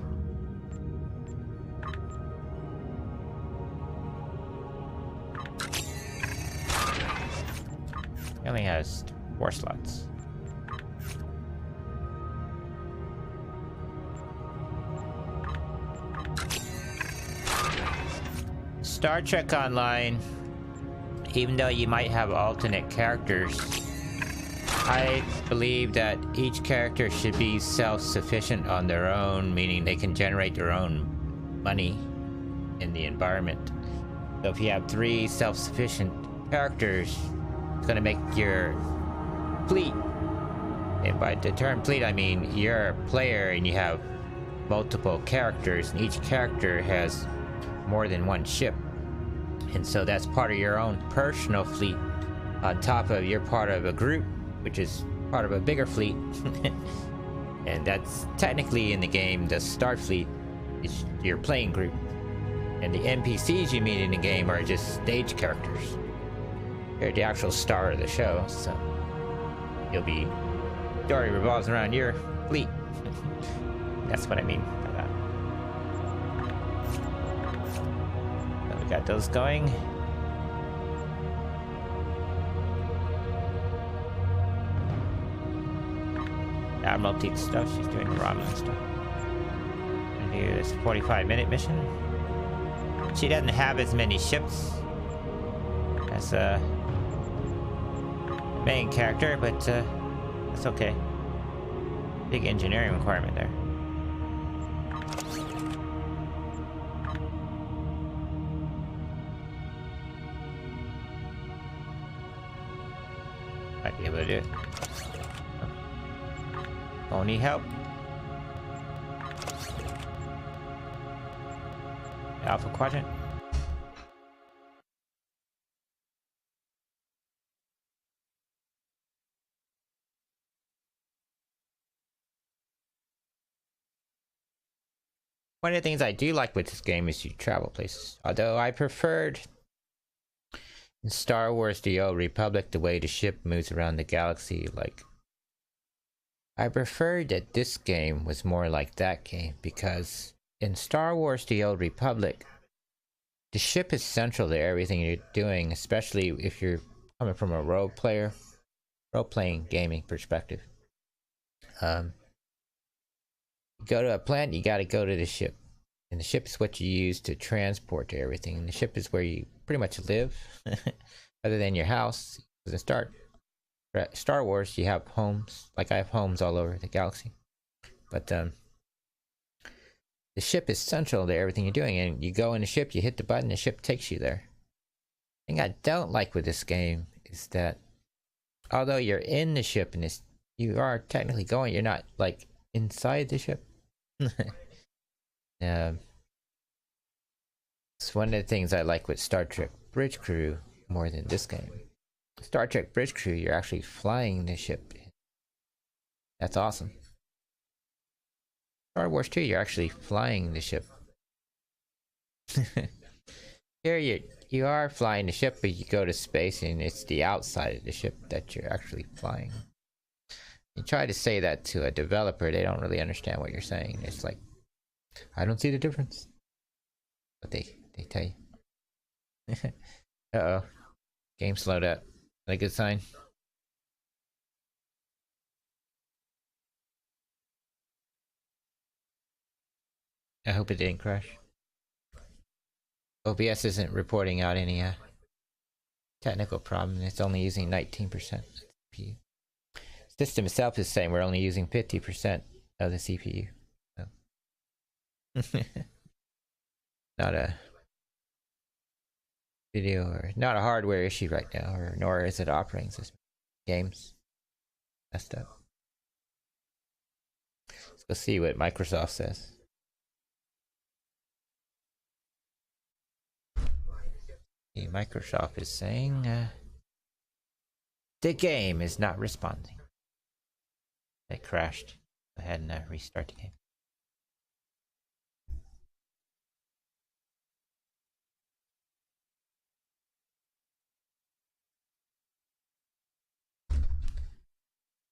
He only has 4 slots. Star Trek Online, even though you might have alternate characters, I believe that each character should be self-sufficient on their own, meaning they can generate their own money in the environment. So if you have 3 self-sufficient characters, it's going to make your fleet, and by the term fleet I mean you're a player and you have multiple characters, and each character has more than 1 ship. And so that's part of your own personal fleet, on top of you're part of a group, which is part of a bigger fleet. And that's technically in the game, the Starfleet is your playing group. And the NPCs you meet in the game are just stage characters. You're the actual star of the show, so you'll be. Story revolves around your fleet. That's what I mean by that. So we got those going. Admiralty stuff. She's doing the Romulan stuff. Gonna do this 45-minute mission. She doesn't have as many ships as a main character, but that's okay. Big engineering requirement there. Might be able to do it. Don't need help. Alpha Quadrant. One of the things I do like with this game is you travel places. Although I preferred in Star Wars The Old Republic the way the ship moves around the galaxy. Like, I preferred that this game was more like that game, because in Star Wars The Old Republic, the ship is central to everything you're doing, especially if you're coming from a role-playing gaming perspective. You go to a planet, you gotta go to the ship. And the ship is what you use to transport to everything. And the ship is where you pretty much live, other than your house. Because in Star Wars, you have homes. Like, I have homes all over the galaxy. But the ship is central to everything you're doing. And you go in the ship, you hit the button, the ship takes you there. The thing I don't like with this game is that although you're in the ship and you are technically going, you're not, like, inside the ship. It's one of the things I like with Star Trek Bridge Crew more than this game. Star Trek Bridge Crew, you're actually flying the ship. That's awesome. Star Wars 2, you're actually flying the ship. Here you are flying the ship, but you go to space and it's the outside of the ship that you're actually flying. You try to say that to a developer, they don't really understand what you're saying. It's like, I don't see the difference. But they tell you. Uh-oh. Game slowed up. Is that a good sign? I hope it didn't crash. OBS isn't reporting out any technical problem. It's only using 19% CPU. System itself is saying we're only using 50% of the CPU. So. Not a video or not a hardware issue right now, or nor is it operating system. Games messed up. Let's go see what Microsoft says. Microsoft is saying the game is not responding. It crashed. Go ahead and restart the game.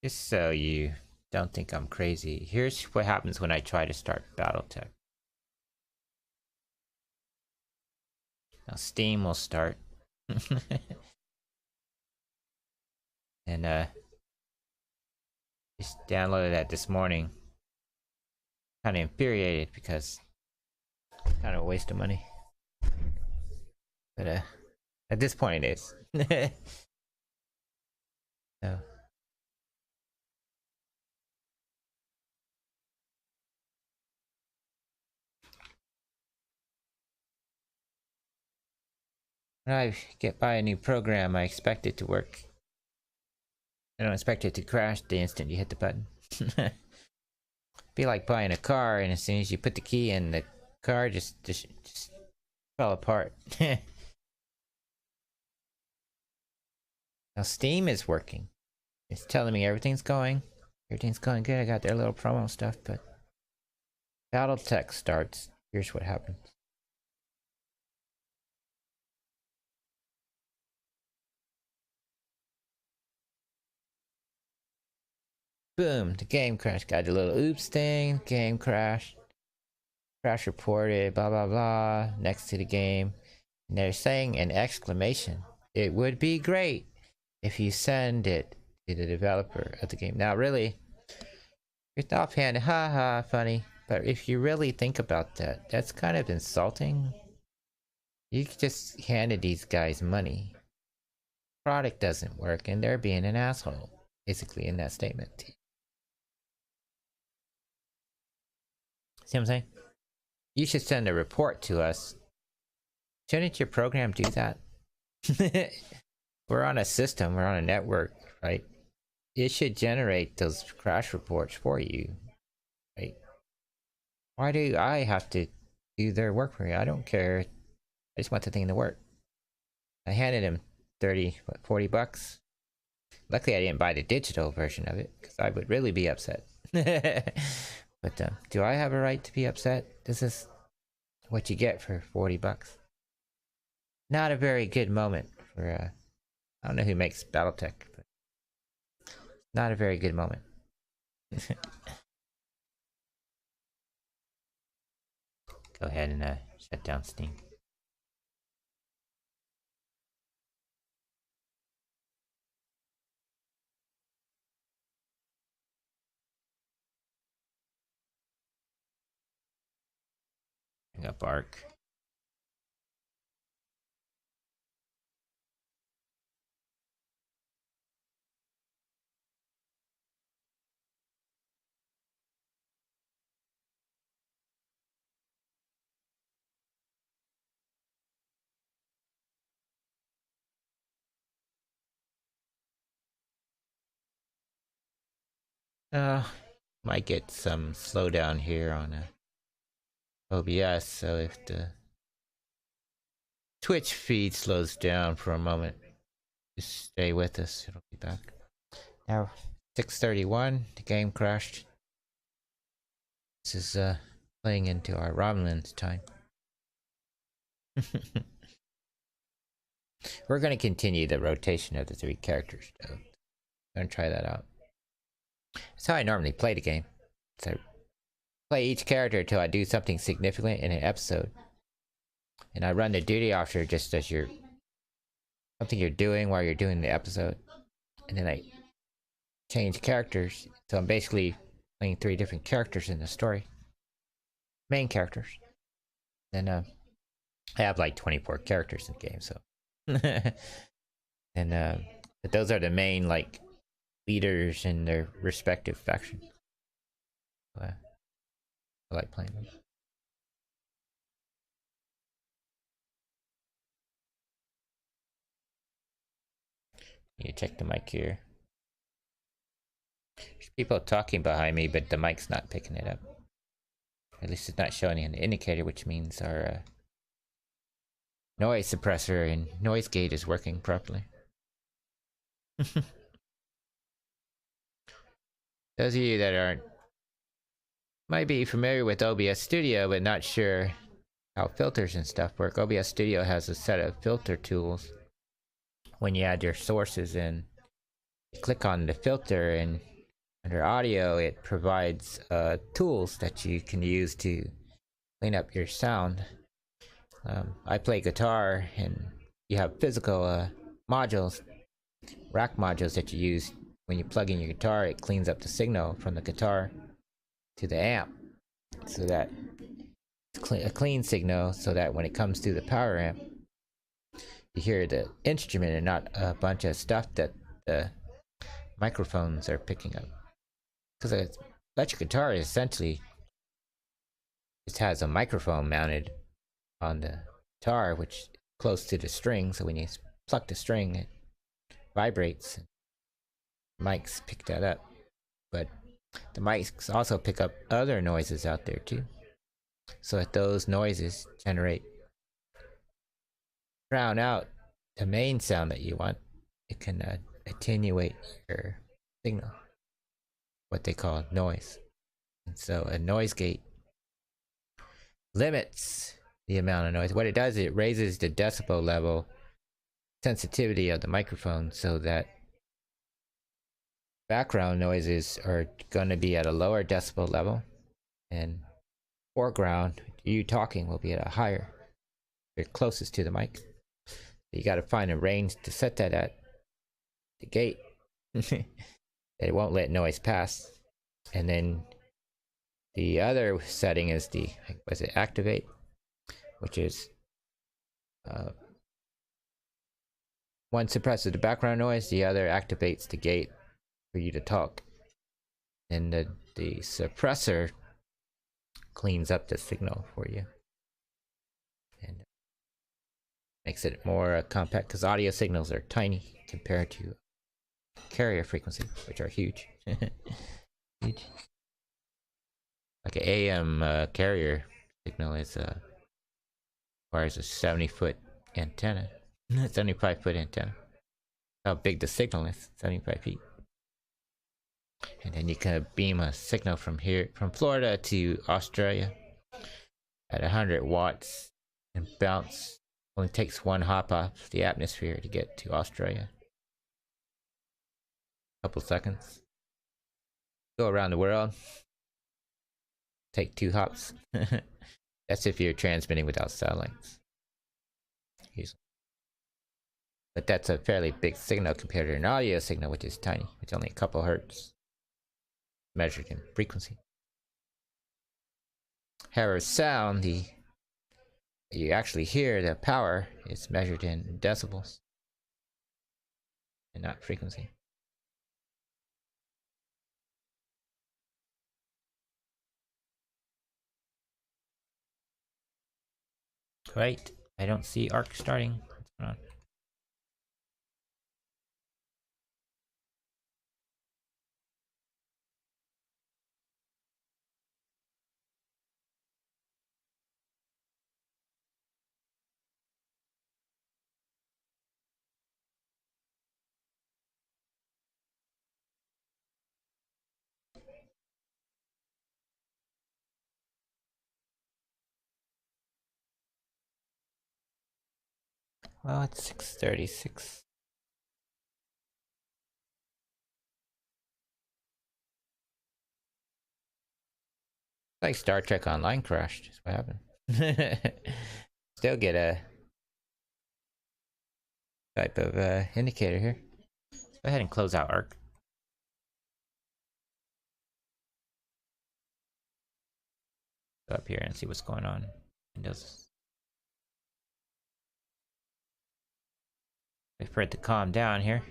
Just so you don't think I'm crazy, here's what happens when I try to start Battletech. Now Steam will start. And just downloaded that this morning. Kind of infuriated because kind of a waste of money. But at this point it is. So. When I buy a new program, I expect it to work. I don't expect it to crash the instant you hit the button. Be like buying a car, and as soon as you put the key in, the car just fell apart. Now Steam is working. It's telling me everything's going good. I got their little promo stuff, but Battletech starts. Here's what happens. Boom, the game crashed. Got a little oops thing, game crashed. Crash reported, blah blah blah, next to the game. And they're saying an exclamation. It would be great if you send it to the developer of the game. Now really, it's offhand, haha, funny. But if you really think about that, that's kind of insulting. You just handed these guys money. Product doesn't work and they're being an asshole, basically, in that statement. See what I'm saying? You should send a report to us. Shouldn't your program do that? We're on a system, we're on a network, right? It should generate those crash reports for you, right? Why do I have to do their work for me? I don't care. I just want the thing to work. I handed him 30, what, 40 bucks. Luckily I didn't buy the digital version of it, because I would really be upset. But do I have a right to be upset? This is what you get for 40 bucks. Not a very good moment for, I don't know who makes Battletech, but not a very good moment. Go ahead and shut down Steam. Bring up Arc. Might get some slowdown here on OBS, so if the Twitch feed slows down for a moment, just stay with us, it'll be back. Now, 6:31, the game crashed. This is playing into our Romulan's time. We're gonna continue the rotation of the 3 characters, though. I'm gonna try that out. That's how I normally play the game. So I play each character until I do something significant in an episode. And I run the duty officer just as something you're doing while you're doing the episode. And then I change characters. So I'm basically playing 3 different characters in the story. Main characters. Then I have like 24 characters in the game, so. And but those are the main like leaders in their respective factions. I like playing them. You check the mic here. There's people talking behind me, but the mic's not picking it up. At least it's not showing an indicator, which means our noise suppressor and noise gate is working properly. Those of you that might be familiar with OBS Studio but not sure how filters and stuff work. OBS Studio has a set of filter tools. When you add your sources in, you click on the filter, and under audio it provides tools that you can use to clean up your sound. I play guitar, and you have physical modules, rack modules that you use. When you plug in your guitar, it cleans up the signal from the guitar to the amp, so that it's a clean signal, so that when it comes to the power amp, you hear the instrument and not a bunch of stuff that the microphones are picking up. Because an electric guitar is essentially just has a microphone mounted on the guitar, which is close to the string, so when you pluck the string, it vibrates. Mics pick that up, but the mics also pick up other noises out there too, so that those noises drown out the main sound that you want. It can attenuate your signal, what they call noise. And so a noise gate limits the amount of noise. What it does, it raises the decibel level sensitivity of the microphone, so that background noises are going to be at a lower decibel level, and foreground, you talking, will be at a higher. You're closest to the mic. You got to find a range to set that at the gate. It won't let noise pass. And then the other setting is the, was it activate, which is one suppresses the background noise, the other activates the gate for you to talk. And the suppressor cleans up the signal for you and makes it more compact, because audio signals are tiny compared to carrier frequencies, which are huge. Huge. Like an AM carrier signal is requires a 70-foot antenna. 75-foot antenna. How big the signal is, 75 feet. And then you can beam a signal from here, from Florida to Australia at 100 watts and bounce. Only takes one hop off the atmosphere to get to Australia. Couple seconds. Go around the world. Take 2 hops. That's if you're transmitting without satellites. Usually. But that's a fairly big signal compared to an audio signal, which is tiny. It's only a couple hertz measured in frequency. However, sound, you actually hear the power is measured in decibels and not frequency. Right, I don't see arc starting. What's going on? Well, it's 6:36. Like Star Trek Online crashed. Is what happened. Still get a type of indicator here. Let's go ahead and close out arc. Go up here and see what's going on. Windows. Wait for it to calm down here.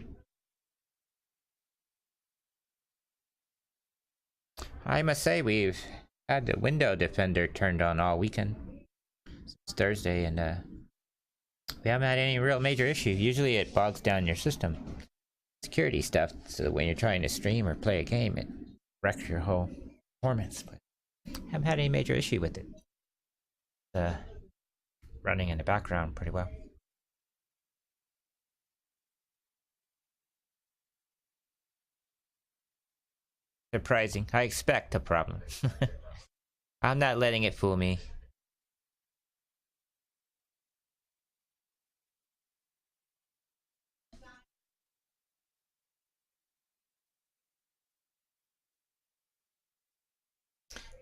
I must say we've had the window defender turned on all weekend. It's Thursday, and we haven't had any real major issue. Usually it bogs down your system. Security stuff, so that when you're trying to stream or play a game, it wrecks your whole performance. But haven't had any major issue with it. Running in the background pretty well. Surprising. I expect a problem. I'm not letting it fool me.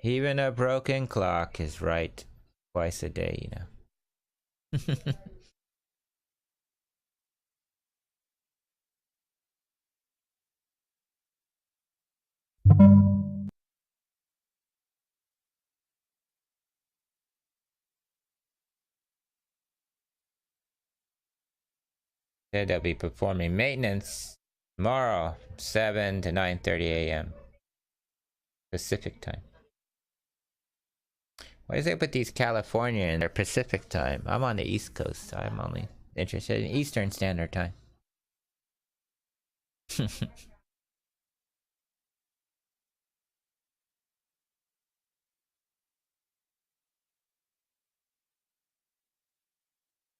Even a broken clock is right twice a day, you know. They'll be performing maintenance tomorrow, 7 to 9:30 a.m. Pacific time. Why is it with these California and their Pacific time? I'm on the East Coast, so I'm only interested in Eastern Standard Time.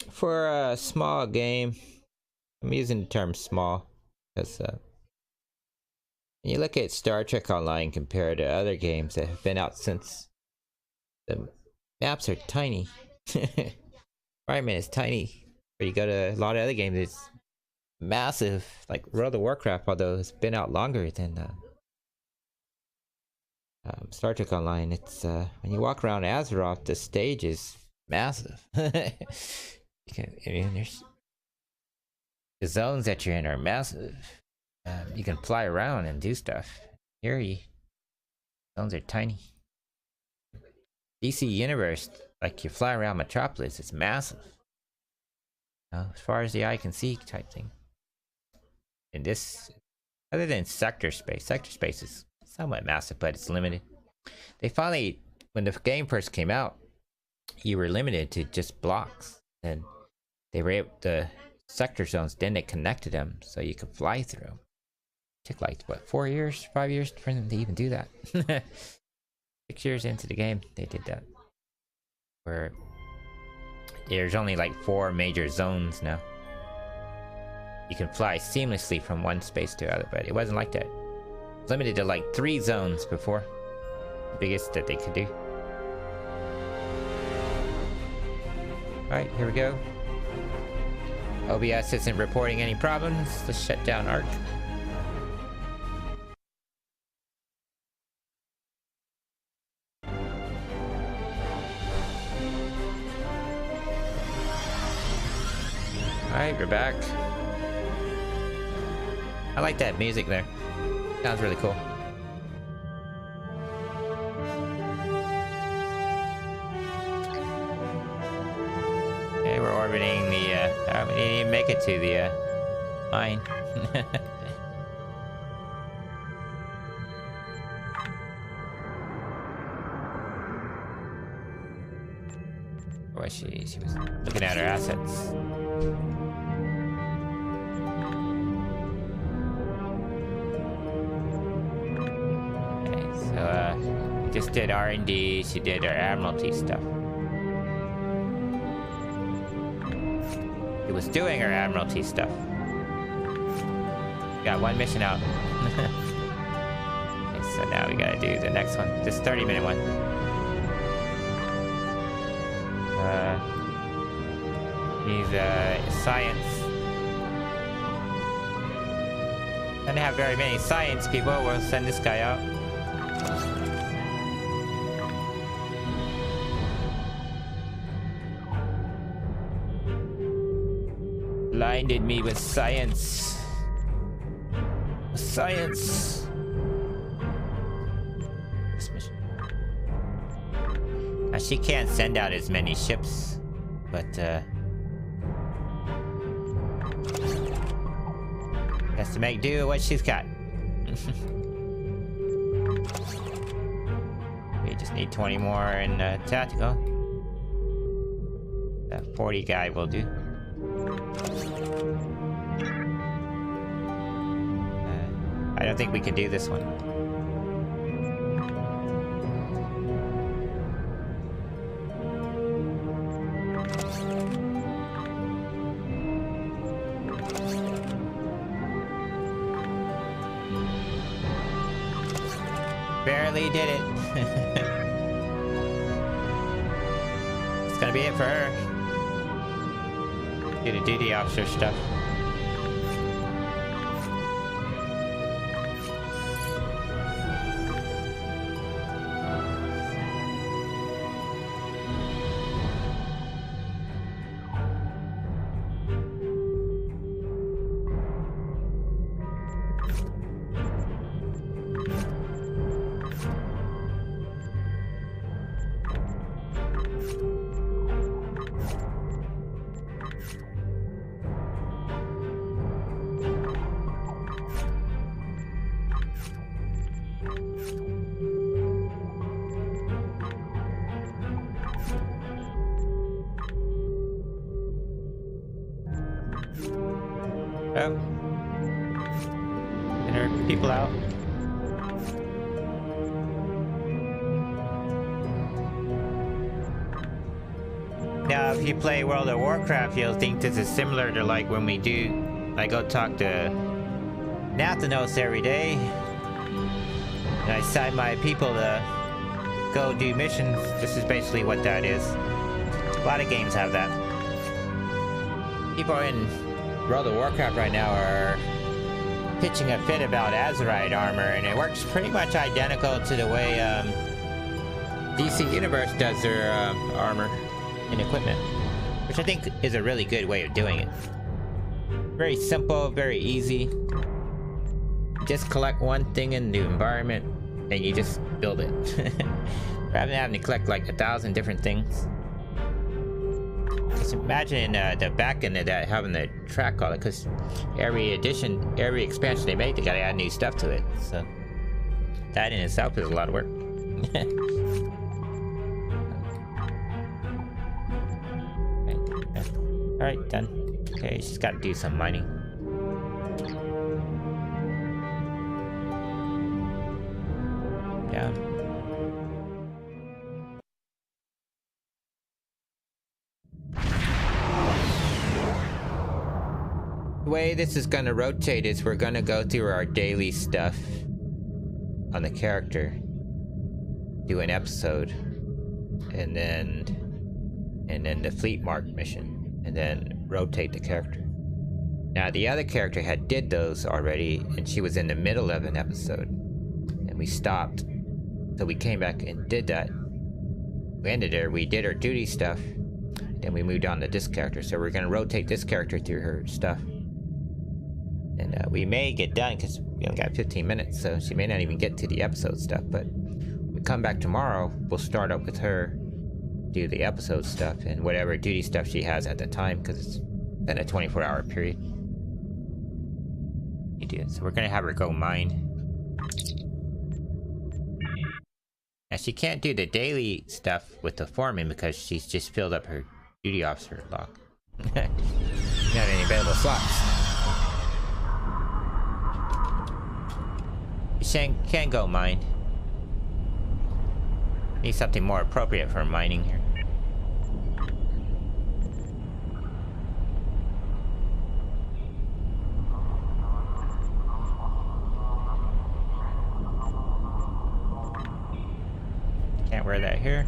For a small game, I'm using the term small because when you look at Star Trek Online compared to other games that have been out since, the maps are tiny. Environment is tiny. Where you go to a lot of other games, it's massive, like World of Warcraft, although it's been out longer than Star Trek Online. It's when you walk around Azeroth, the stage is massive. There's the zones that you're in are massive. You can fly around and do stuff. Here, zones are tiny. DC Universe, like you fly around Metropolis, it's massive. As far as the eye can see, type thing. And this, other than sector space is somewhat massive, but it's limited. They finally, when the game first came out, you were limited to just blocks, and they were able, the sector zones, then they connected them so you could fly through them. Took like what, 4 years, 5 years for them to even do that. 6 years into the game, they did that. Where there's only like 4 major zones now. You can fly seamlessly from one space to the other, but it wasn't like that. It was limited to like 3 zones before. The biggest that they could do. Alright, here we go. OBS isn't reporting any problems. Let's shut down Arc. Alright, we're back. I like that music there. Sounds really cool. Okay, we're orbiting the, we didn't even make it to the, mine. What she was looking at her assets. Just did R&D, she did her Admiralty stuff. She was doing her Admiralty stuff. Got 1 mission out. Okay, so now we gotta do the next one. This 30-minute one. He's science. Don't have very many science people. We'll send this guy out. Blinded me with science. Science. This mission. Now, she can't send out as many ships, but has to make do with what she's got. We just need 20 more in tactical. That 40 guy will do. I don't think we can do this one. Barely did it. It's gonna be it for her. Do the duty officer stuff. Oh. And there are people out. Now, if you play World of Warcraft, you'll think this is similar to like when we do, I go talk to Nathanos every day. And I assign my people to go do missions. This is basically what that is. A lot of games have that. People are in World of Warcraft right now are pitching a fit about Azerite armor, and it works pretty much identical to the way DC Universe does their armor and equipment, which I think is a really good way of doing it. Very simple, very easy. Just collect one thing in the environment, and you just build it. Rather than having to collect like 1,000 different things. Just imagine the back end of that, having to track all it, because every expansion they make, they gotta add new stuff to it. So that in itself is a lot of work. Alright, done. Okay, she's gotta do some mining. Yeah. The way this is gonna rotate is we're gonna go through our daily stuff on the character, do an episode, and then the fleet mark mission, and then rotate the character. Now the other character had did those already, and she was in the middle of an episode, and we stopped. So we came back and did that. We ended there, we did our duty stuff, then we moved on to this character. So we're gonna rotate this character through her stuff. And we may get done, because we only got 15 minutes, so she may not even get to the episode stuff, but when we come back tomorrow, we'll start up with her, do the episode stuff, and whatever duty stuff she has at the time, because it's been a 24-hour period. You do it. So we're gonna have her go mine. Now she can't do the daily stuff with the foreman because she's just filled up her duty officer lock. Not any available slots. She can go mine. Need something more appropriate for mining here. Can't wear that here.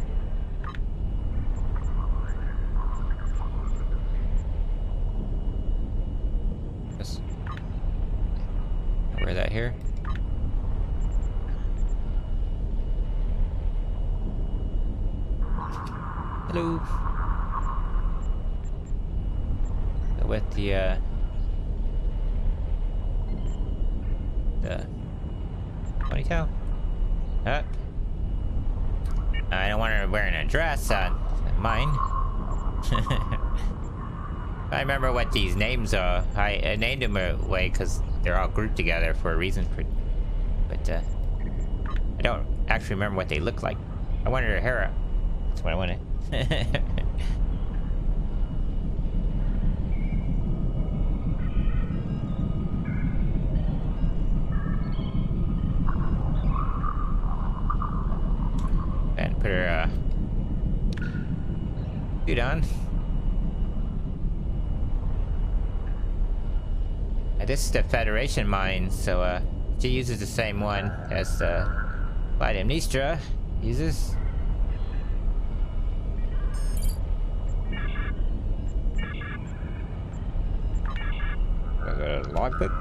Yes. I'll wear that here. Hello. Go with the ponytail. I don't want her wearing a dress on mine. I remember what these names are. I named them a way because they're all grouped together for a reason. But I don't actually remember what they look like. I wanted her hair up. That's what I wanted. And put her suit on. This is the Federation mine, so she uses the same one as Clytemnestra uses. Logbook.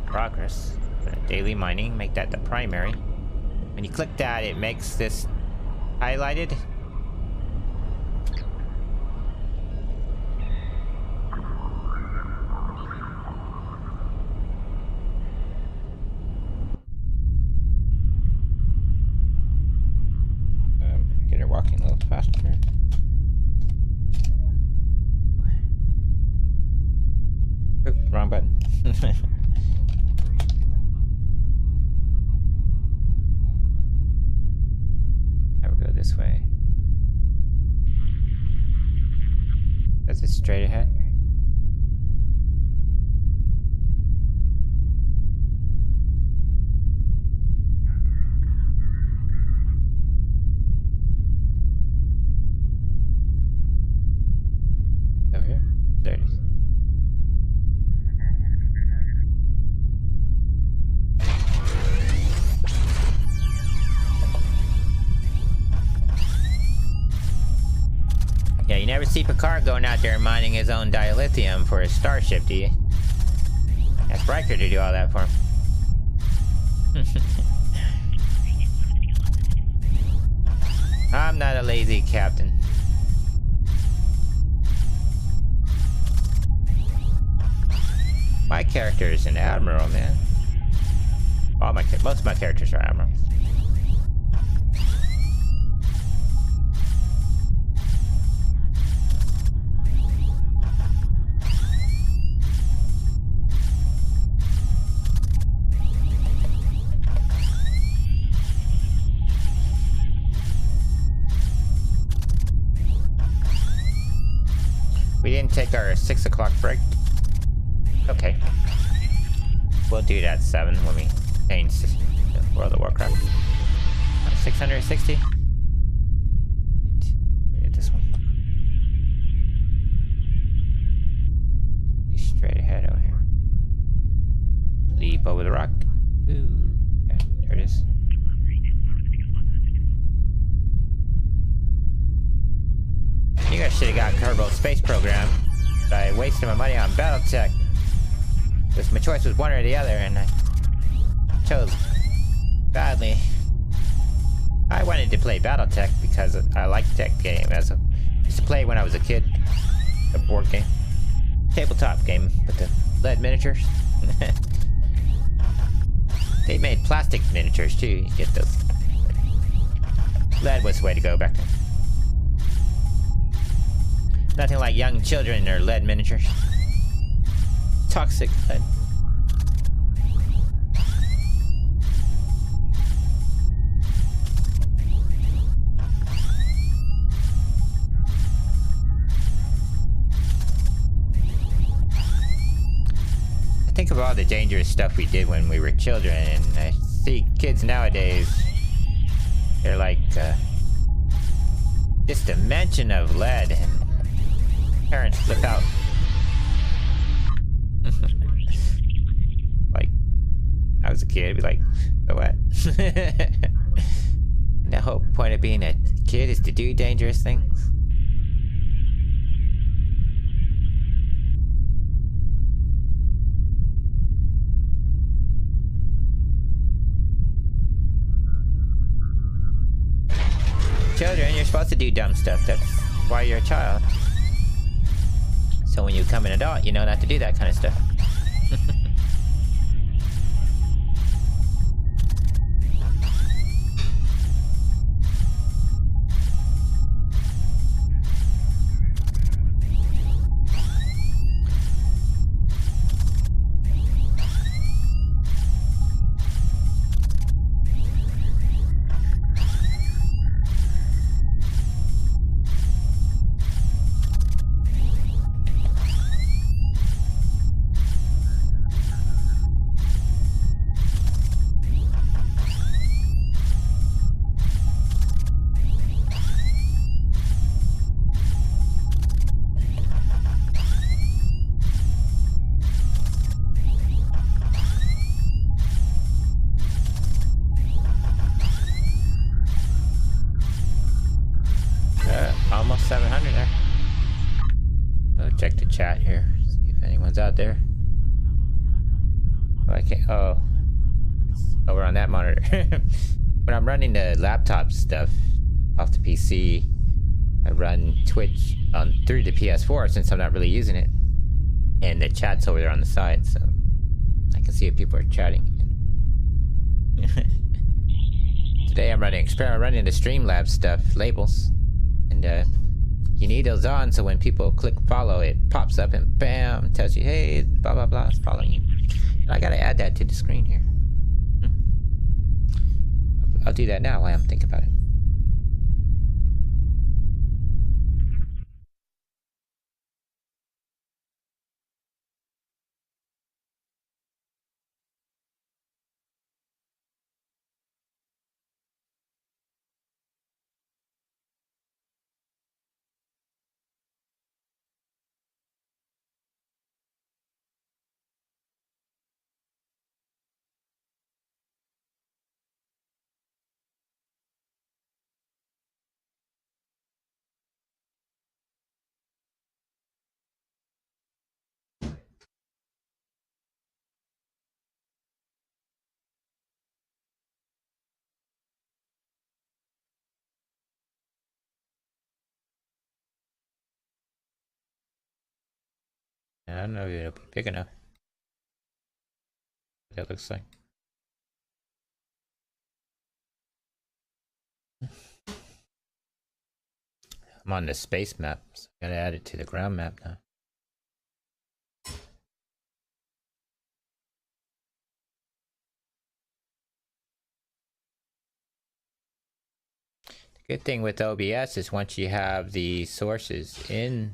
Progress. Daily mining, make that the primary. When you click that, it makes this highlighted. Get her walking a little faster. Oops, wrong button. Now we go this way. That's it straight ahead. Over here? There it is. never see Picard going out there mining his own dilithium for his starship, do you? Ask Riker to do all that for him. I'm not a lazy captain. My character is an admiral, man. Most of my characters are admirals. We didn't take our 6 o'clock break. Okay. We'll do that 7 when we change World of Warcraft. 660. We did this one. Straight ahead over here. Leap over the rock. Ooh. Okay, there it is. You guys should have got Kerbal Space Program. But I wasted my money on Battletech. Because my choice was one or the other, and I chose badly. I wanted to play Battletech because I liked that game. As a used to play when I was a kid. A board game. Tabletop game with the lead miniatures. They made plastic miniatures too. You get those. Lead was the way to go back then. Nothing like young children or lead miniatures. Toxic lead. I think of all the dangerous stuff we did when we were children, and I see kids nowadays, they're like, just a mention of lead, and parents flip out. Like, I was a kid, I'd be like, oh, what? And the whole point of being a kid is to do dangerous things. Children, you're supposed to do dumb stuff. That's why you're a child. So when you become an adult, you know not to do that kind of stuff. Almost 700 there. I'll check the chat here, see if anyone's out there. Oh, I can't. Oh, it's over on that monitor. When I'm running the laptop stuff off the PC, I run Twitch through the PS4 since I'm not really using it, and the chat's over there on the side, so I can see if people are chatting. Today I'm running the Streamlabs stuff labels. And you need those on so when people click follow, it pops up and bam, tells you, hey, blah blah blah, it's following you. And I gotta add that to the screen here. I'll do that now while I'm thinking about it. don't know if it'll be big enough. That looks like. I'm on the space map, so I gotta add it to the ground map now. The good thing with OBS is once you have the sources in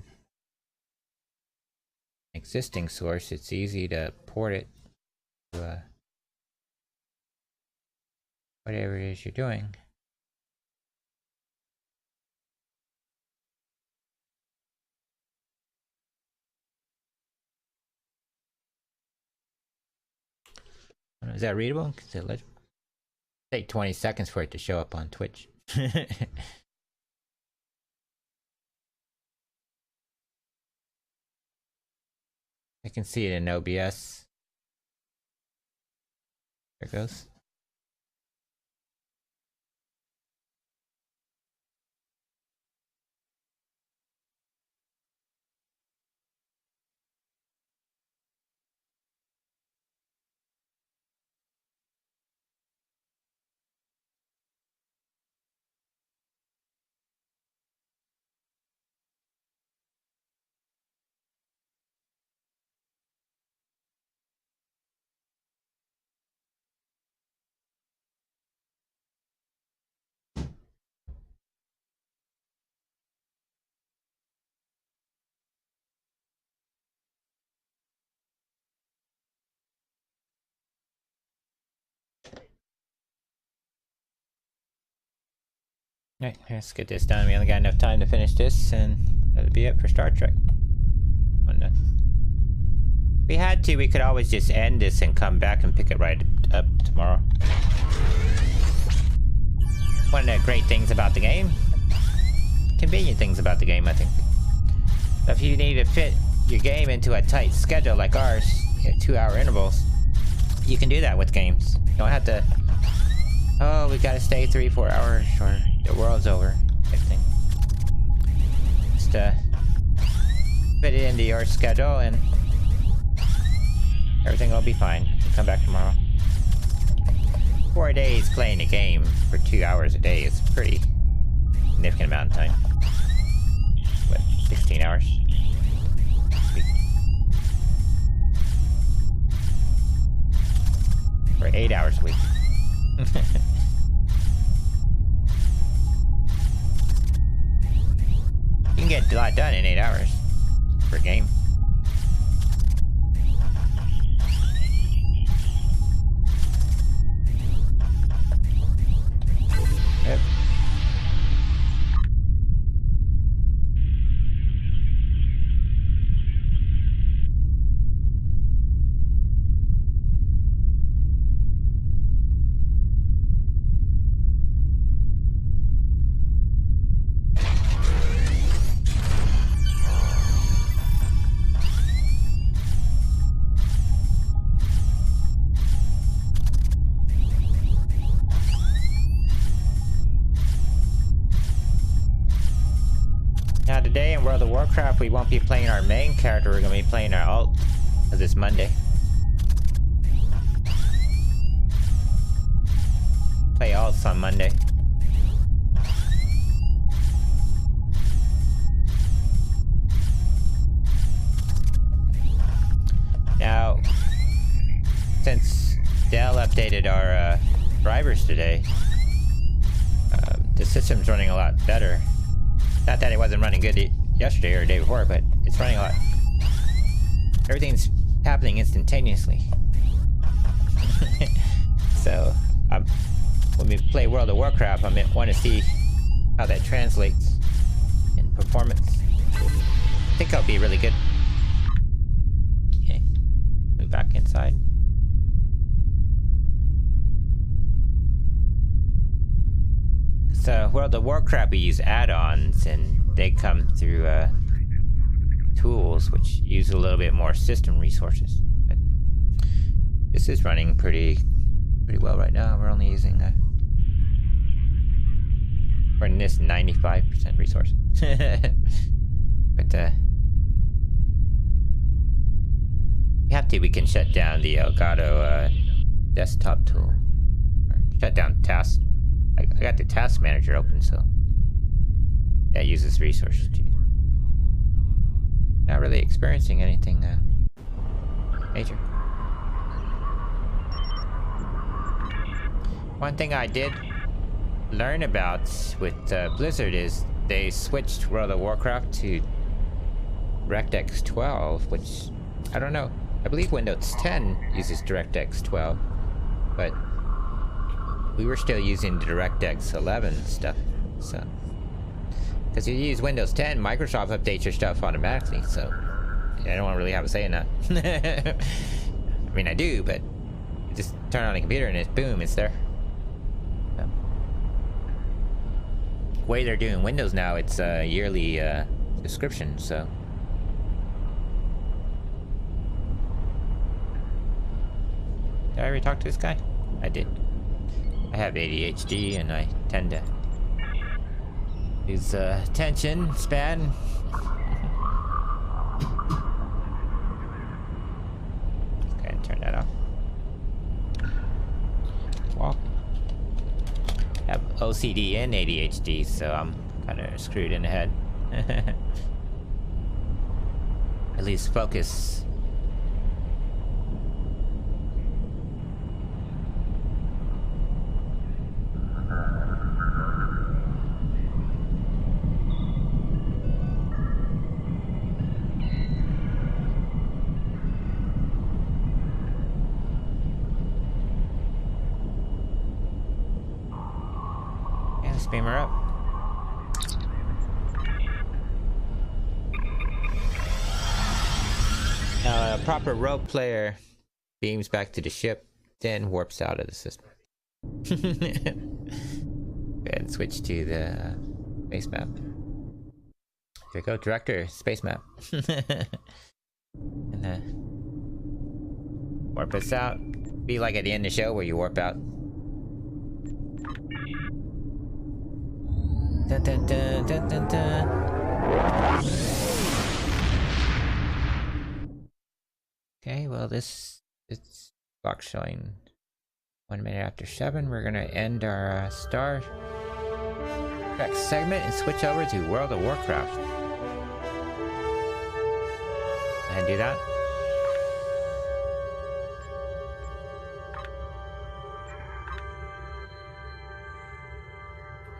existing source, it's easy to port it to whatever it is you're doing. Is that readable? Is it legible? Take 20 seconds for it to show up on Twitch. I can see it in OBS. There it goes. Alright, let's get this done. We only got enough time to finish this, and that'll be it for Star Trek. If we had to, we could always just end this and come back and pick it right up tomorrow. One of the great things about the game, convenient things about the game, I think. If you need to fit your game into a tight schedule like ours, 2-hour intervals, you can do that with games. You don't have to, oh, we gotta stay 3-4 hours or the world's over type thing. Just fit it into your schedule and everything will be fine. We'll come back tomorrow. 4 days playing a game for 2 hours a day is a pretty significant amount of time. What, 16 hours? For 8 hours a week. You can get a lot done in 8 hours per game. Yep. Now today in World of Warcraft, we won't be playing our main character, we're going to be playing our alt, because it's Monday. Play alts on Monday. Now, since Dell updated our drivers today, the system's running a lot better. Not that it wasn't running good yesterday or the day before, but it's running a lot. Everything's happening instantaneously. So, when we play World of Warcraft, I want to see how that translates in performance. I think it'll be really good. Okay, move back inside. So, World of Warcraft, we use add-ons, and they come through tools, which use a little bit more system resources. But this is running pretty well right now. We're only using for this 95% resource. But have to, we can shut down the Elgato desktop tool. Or shut down task. I got the task manager open, so that uses resources too. Not really experiencing anything major. One thing I did learn about with Blizzard is they switched World of Warcraft to DirectX 12, which I don't know. I believe Windows 10 uses DirectX 12, but we were still using the DirectX 11 stuff. So, because you use Windows 10, Microsoft updates your stuff automatically. So, I don't really have a say in that. I mean, I do, but you just turn on the computer and it's boom, it's there. So, the way they're doing Windows now, it's a yearly subscription. So. Did I already talk to this guy? I did. I have ADHD and I tend to lose attention span. Okay, turn that off. Well, I have OCD and ADHD, so I'm kind of screwed in the head. At least focus. Beam her up. Now, a proper rogue player beams back to the ship, then warps out of the system. And switch to the space map. Here we go, director, space map. And warp us out. Be like at the end of the show where you warp out. Dun, dun, dun, dun, dun, dun. Okay, well it's clock showing 1 minute after 7. We're gonna end our Star Trek segment and switch over to World of Warcraft. And do that.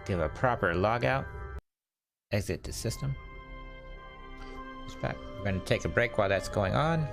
Give a proper logout. Exit the system. We're going to take a break while that's going on.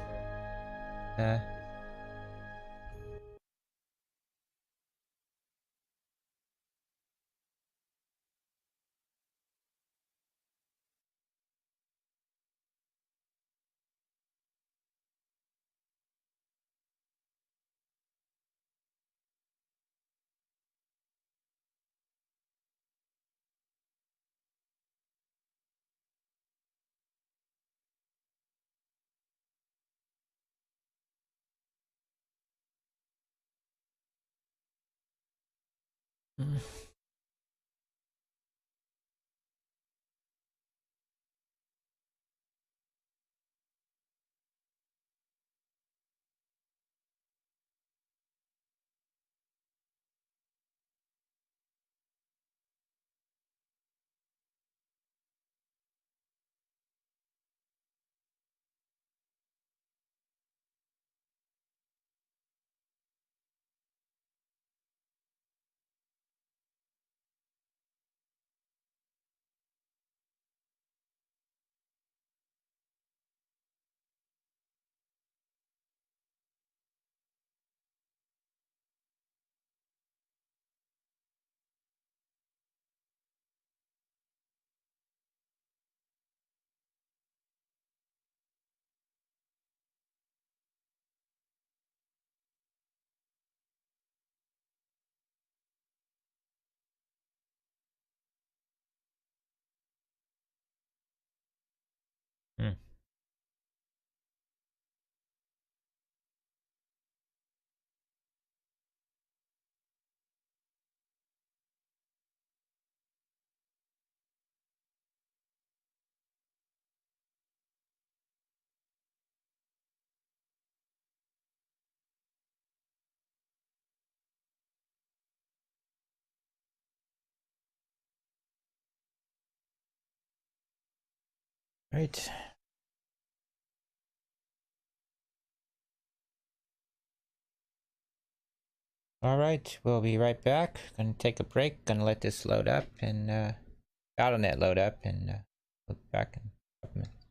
Right. Alright, we'll be right back. Gonna take a break, gonna let this load up and Battle.net load up and we'll be back in a couple minutes.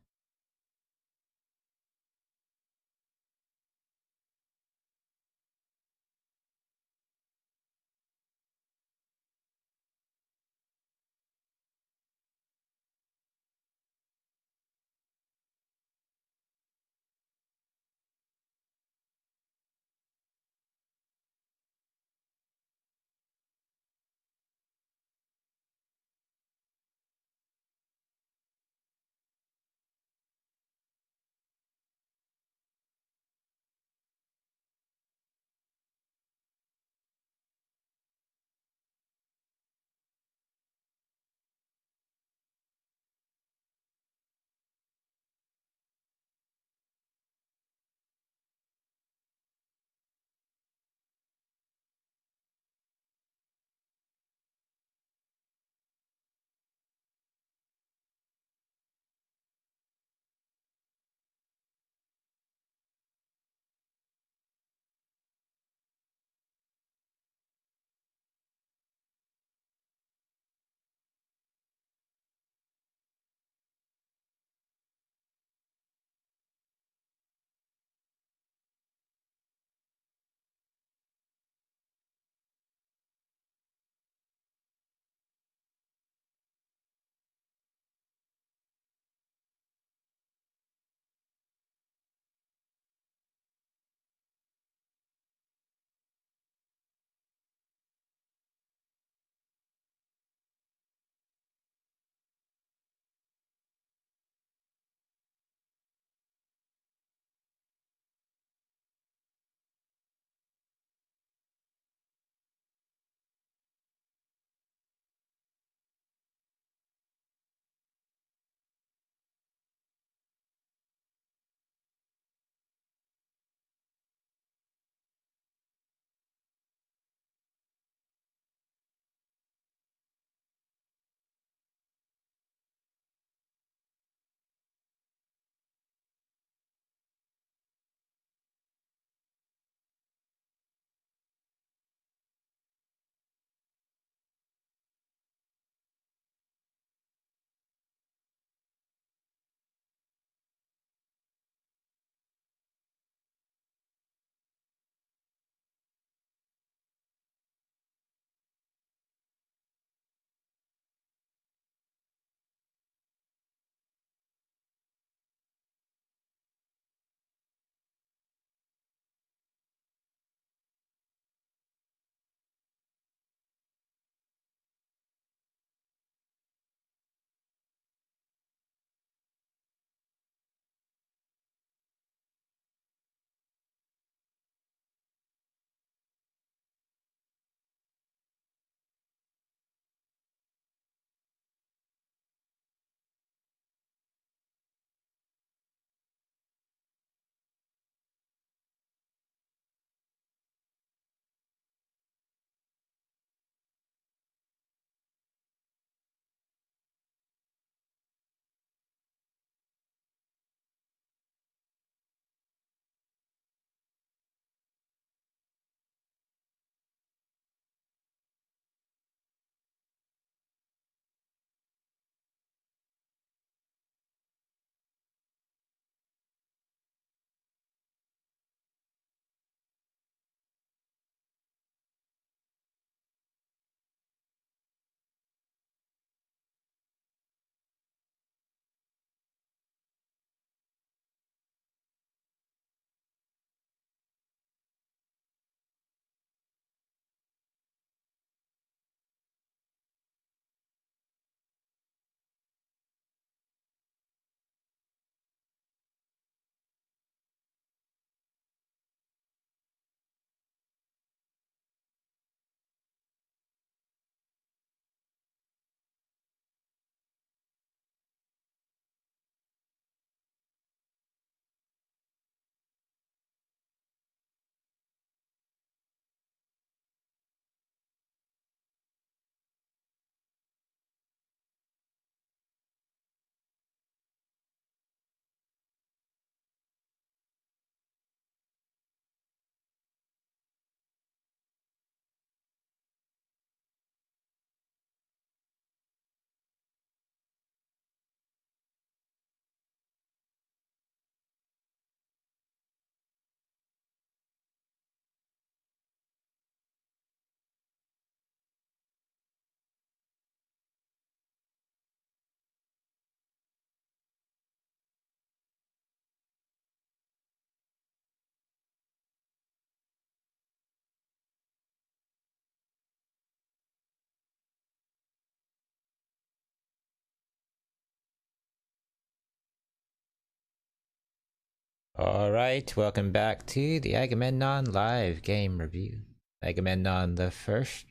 Alright, welcome back to the Agamemnon live game review. Agamemnon the first.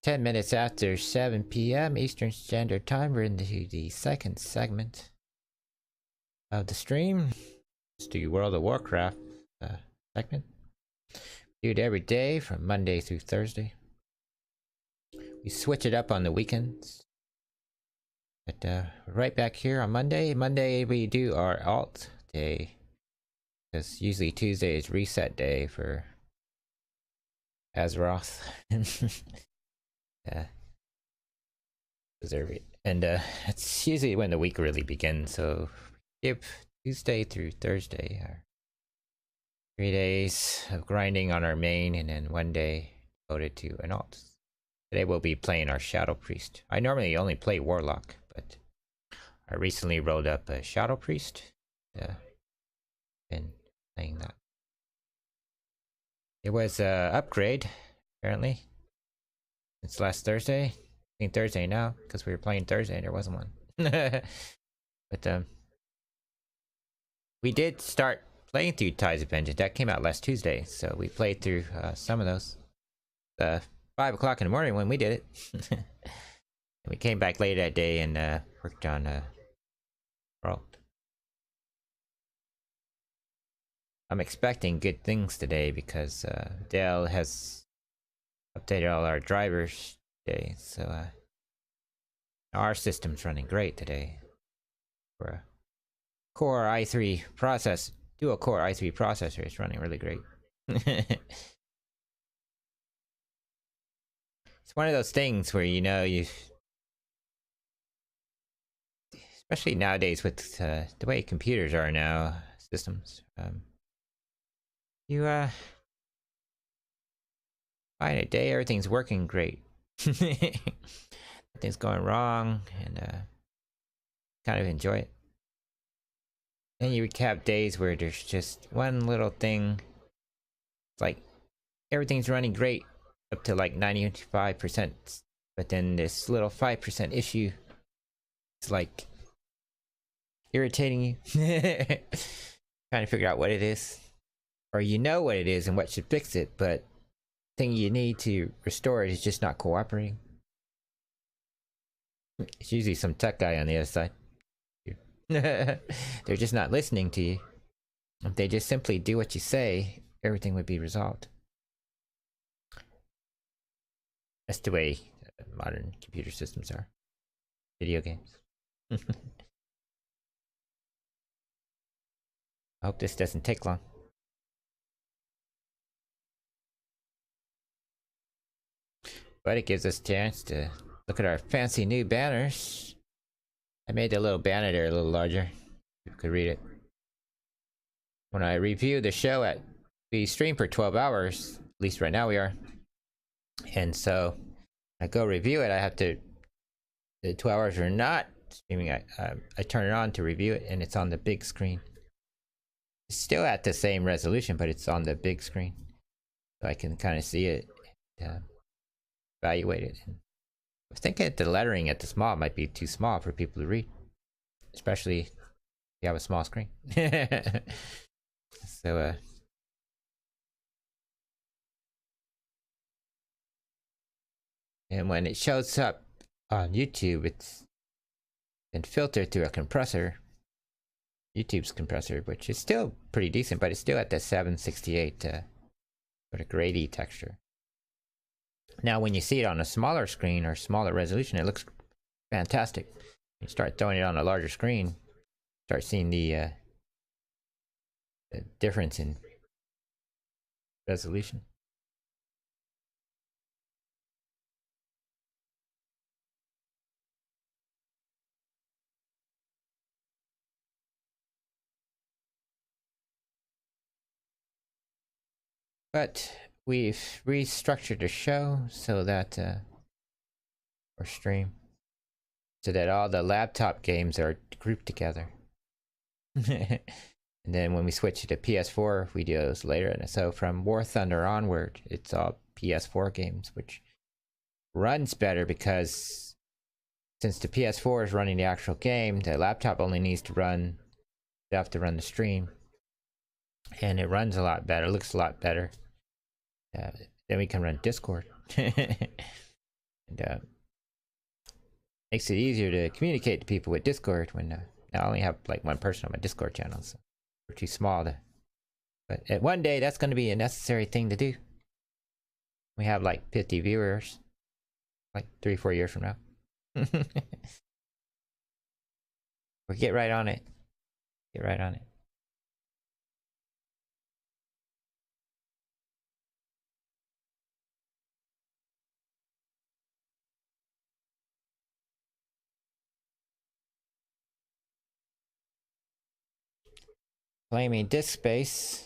10 minutes after 7 p.m. Eastern Standard Time, we're into the second segment of the stream. It's the World of Warcraft segment. Do it every day from Monday through Thursday. We switch it up on the weekends. But right back here on Monday. Monday we do our alt day. Because usually Tuesday is reset day for Azeroth. Deserve it. And it's usually when the week really begins, so give Tuesday through Thursday our 3 days of grinding on our main, and then 1 day devoted to an alt. Today we'll be playing our Shadow Priest. I normally only play Warlock, but I recently rolled up a Shadow Priest. Been playing that. It was a upgrade, apparently. It's last Thursday. I think Thursday now, because we were playing Thursday and there wasn't one. But we did start playing through Tides of Vengeance. That came out last Tuesday, so we played through some of those. 5 o'clock in the morning when we did it. And we came back later that day and worked on World. I'm expecting good things today because Dell has updated all our drivers today, so our system's running great today. For a Core i3 process, dual core i3 processor is running really great. It's one of those things where especially nowadays with the way computers are now, systems. You find a day everything's working great. Nothing's going wrong, and kind of enjoy it. Then you would have days where there's just one little thing. It's like everything's running great up to like 95%, but then this little 5% issue is like irritating you. Trying to figure out what it is. Or you know what it is and what should fix it, but the thing you need to restore it is just not cooperating. It's usually some tech guy on the other side. They're just not listening to you. If they just simply do what you say, everything would be resolved. That's the way modern computer systems are. Video games. I hope this doesn't take long. But it gives us a chance to look at our fancy new banners. I made the little banner there a little larger. You could read it. When I review the show we stream for 12 hours, at least right now we are. And so I go review it, I have to, the 12 hours are not streaming, I turn it on to review it, and it's on the big screen. It's still at the same resolution, but it's on the big screen. So I can kind of see it, and evaluate it. I was thinking that the lettering at the small might be too small for people to read. Especially if you have a small screen. So, and when it shows up on YouTube, it's been filtered through a compressor. YouTube's compressor, which is still pretty decent, but it's still at the 768 sort of grady texture. Now, when you see it on a smaller screen or smaller resolution, it looks fantastic. You start throwing it on a larger screen, start seeing the difference in resolution. But we've restructured the show so that, or stream, so that all the laptop games are grouped together. And then when we switch to PS4, we do those later. And so from War Thunder onward, it's all PS4 games, which runs better because since the PS4 is running the actual game, the laptop only needs to run enough to run the stream. and it runs a lot better, looks a lot better. Then we can run Discord. And makes it easier to communicate to people with Discord when I only have like one person on my Discord channel, so we're too small to. But at one day, that's going to be a necessary thing to do. We have like 50 viewers, like 3-4 years from now. We'll get right on it. Get right on it. Claiming disk space.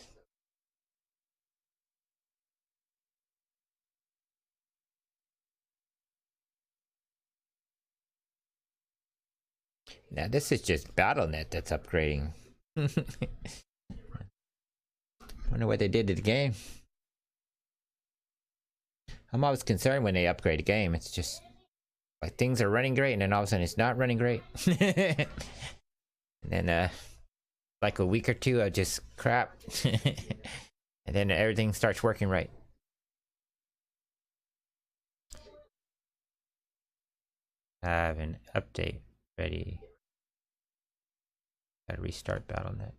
Now this is just BattleNet that's upgrading. Wonder what they did to the game. I'm always concerned when they upgrade a game. It's just like things are running great and then all of a sudden it's not running great. And then like a week or two of just crap. And then everything starts working right. Have an update ready. Gotta restart BattleNet.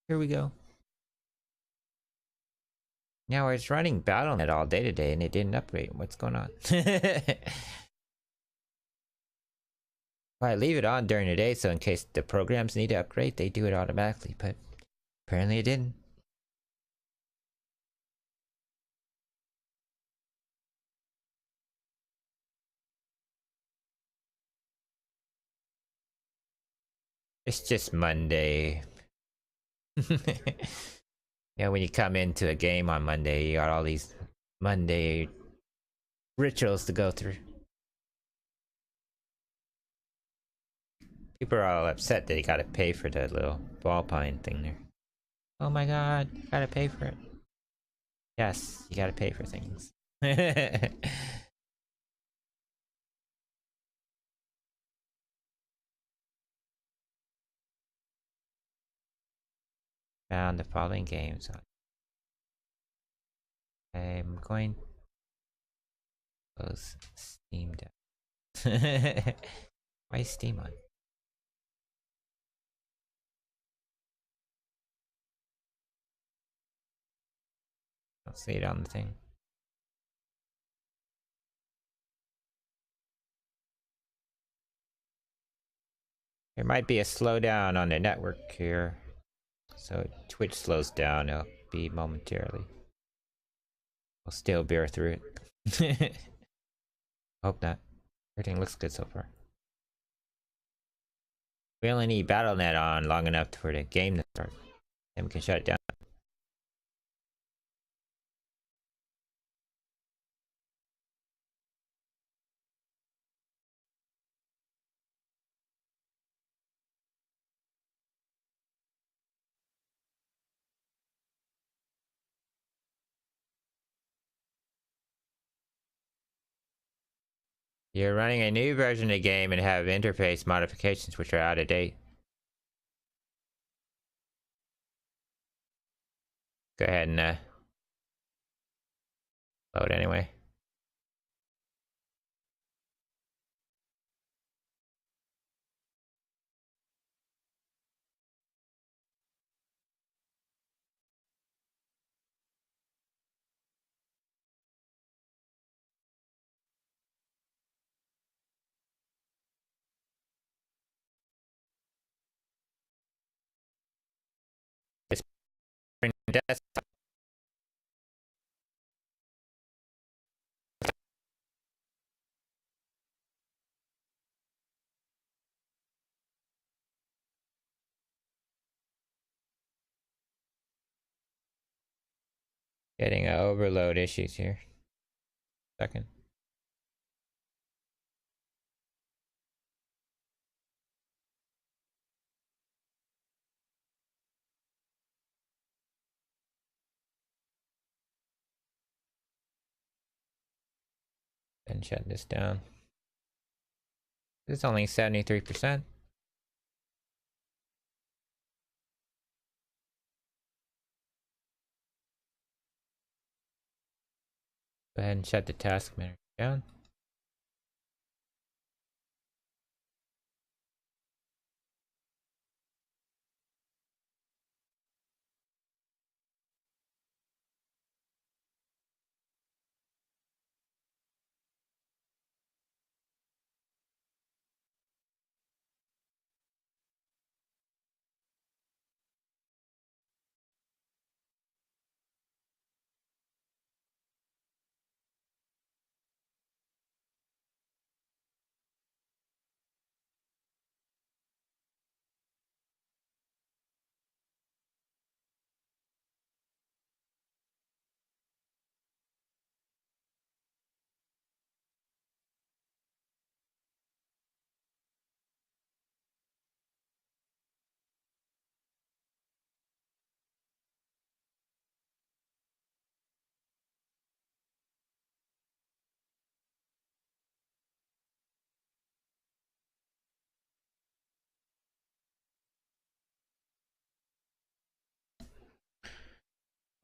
Here we go. Now it's running BattleNet all day today and it didn't upgrade. What's going on? If I leave it on during the day, so in case the programs need to upgrade, they do it automatically, but apparently it didn't. It's just Monday. Yeah, when you come into a game on Monday, you got all these Monday rituals to go through. People are all upset that you gotta pay for the little ball pine thing there. Oh my god, you gotta pay for it. Yes, you gotta pay for things. Found the following games. I'm going to close Steam down. Why is Steam on? Don't see it on the thing. There might be a slowdown on the network here. So Twitch slows down, it'll be momentarily. We'll still bear through it. Hope not. Everything looks good so far. We only need BattleNet on long enough for the game to start. Then we can shut it down. You're running a new version of the game and have interface modifications which are out of date. Go ahead and load anyway. It's desktop. Getting overload issues here. Second. Then shut this down. It's only 73%. Go ahead and shut the task manager down.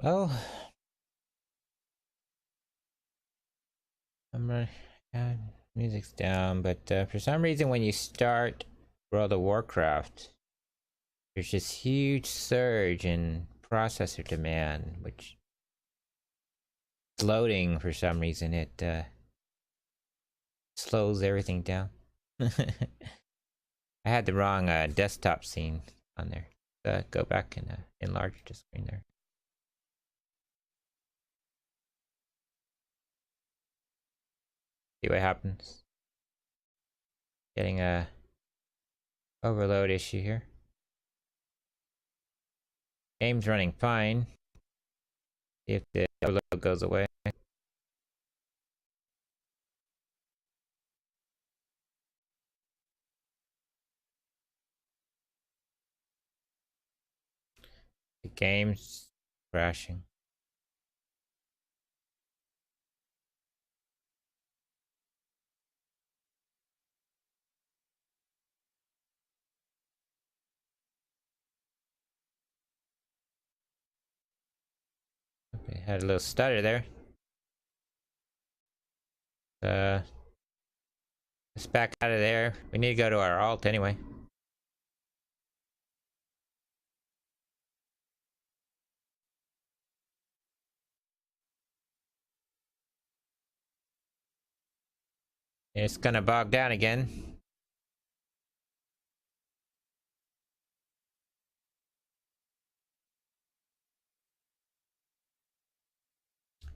Well, I'm running. Music's down, but for some reason, when you start World of Warcraft, there's this huge surge in processor demand, which is loading for some reason. It slows everything down. I had the wrong desktop scene on there. Go back and enlarge the screen there. See what happens. Getting a overload issue here. Game's running fine. See if the overload goes away. The game's crashing. Okay, had a little stutter there. Let's back out of there. We need to go to our alt anyway. It's gonna bog down again.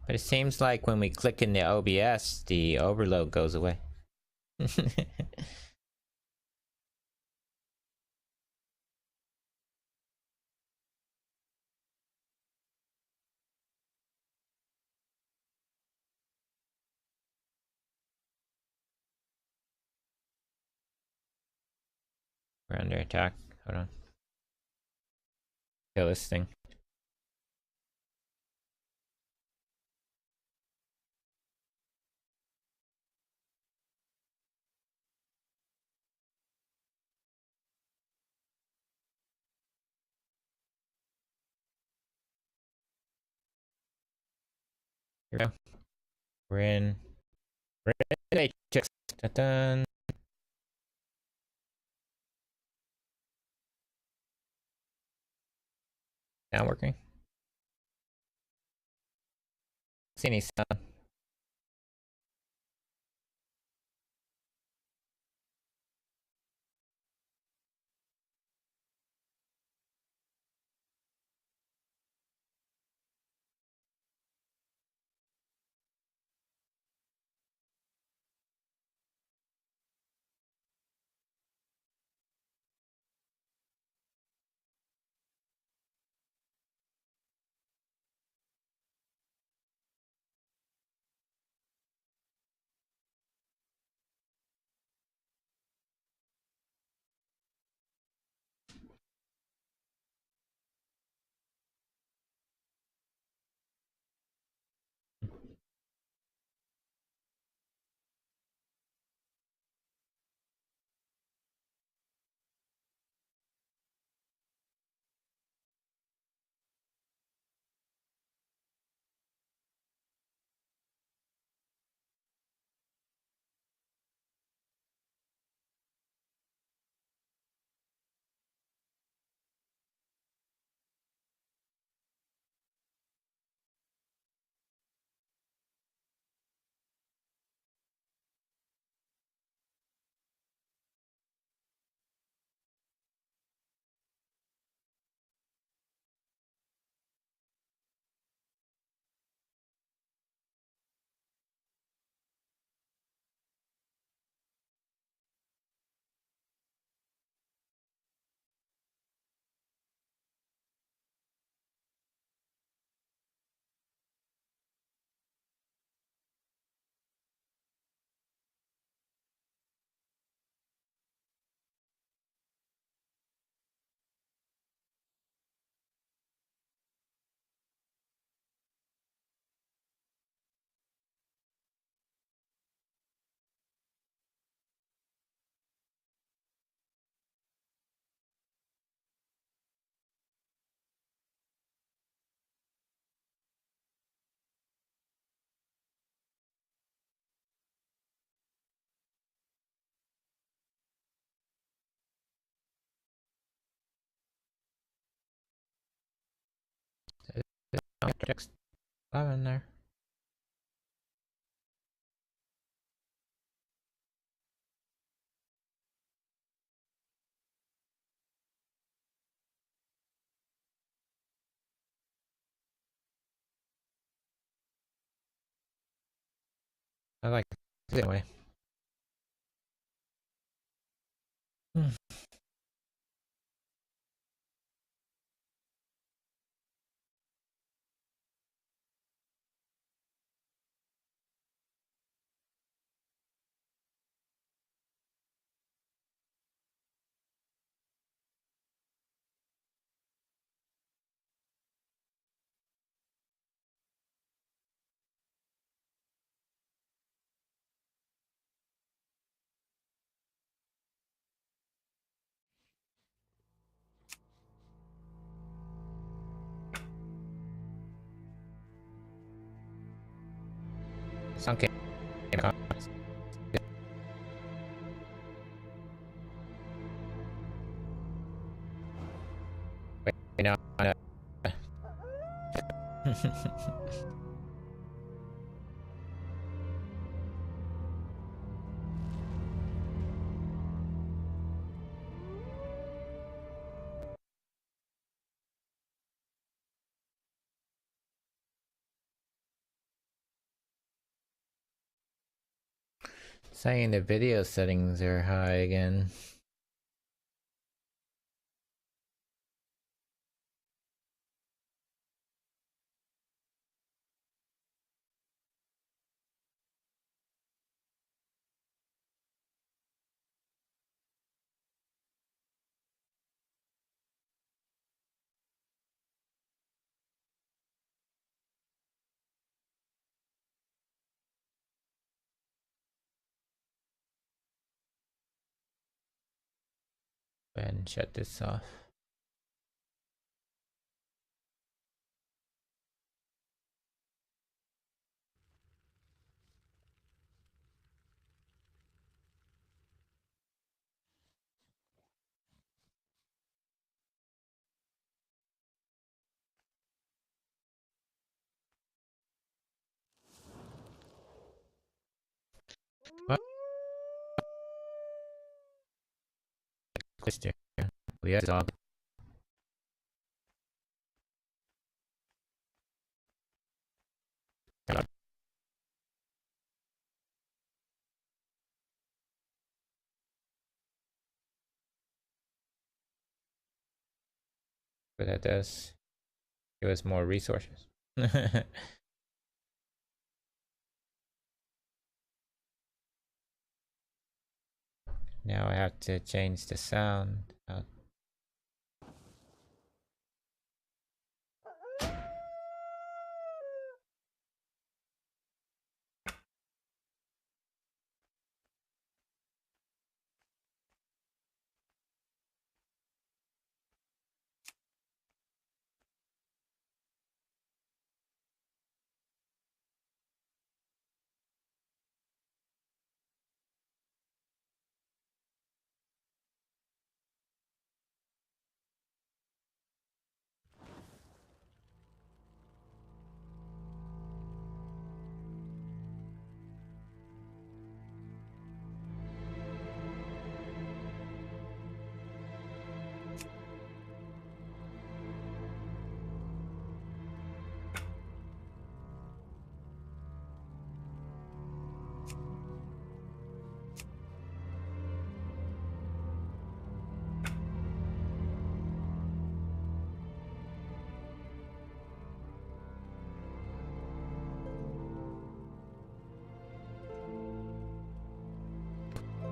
But it seems like when we click in the OBS, the overload goes away. We're under attack. Hold on. Kill this thing. Here we go. We're in. We're in the Matrix. Dun-dun. Now working. See any sound? Text 11 there. I like it anyway. Sunk in. Wait, no. Saying the video settings are high again. Go ahead and shut this off. What? Question. We have all. But that does give us more resources. Now I have to change the sound out.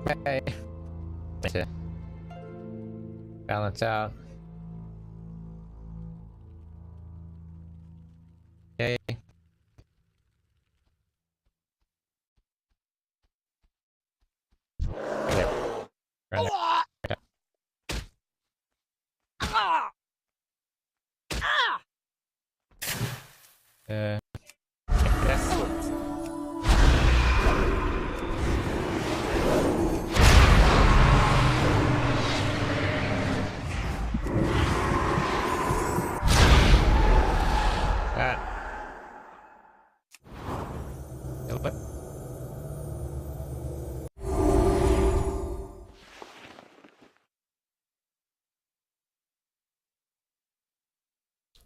Okay. To balance out. Okay. Run it. Yes. What?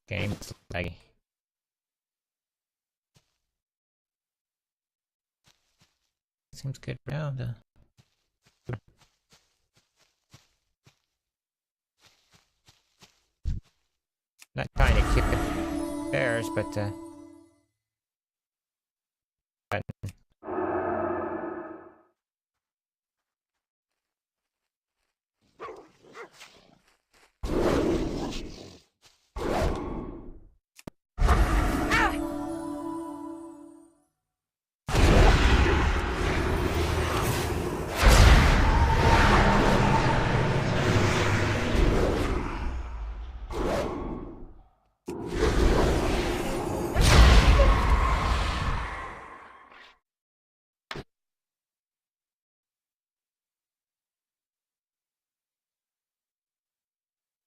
Game's laggy. Seems good round. Not trying to keep it bears, but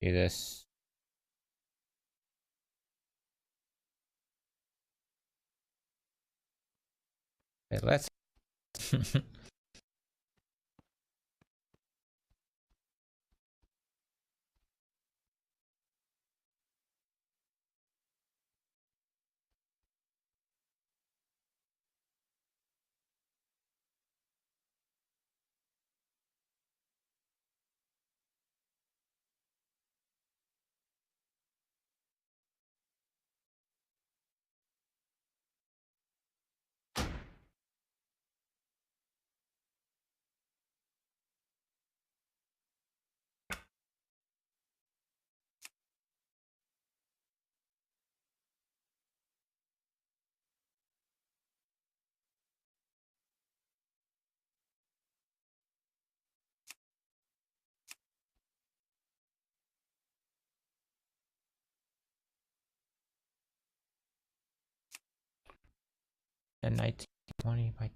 do this. Okay, let's. And 1920 by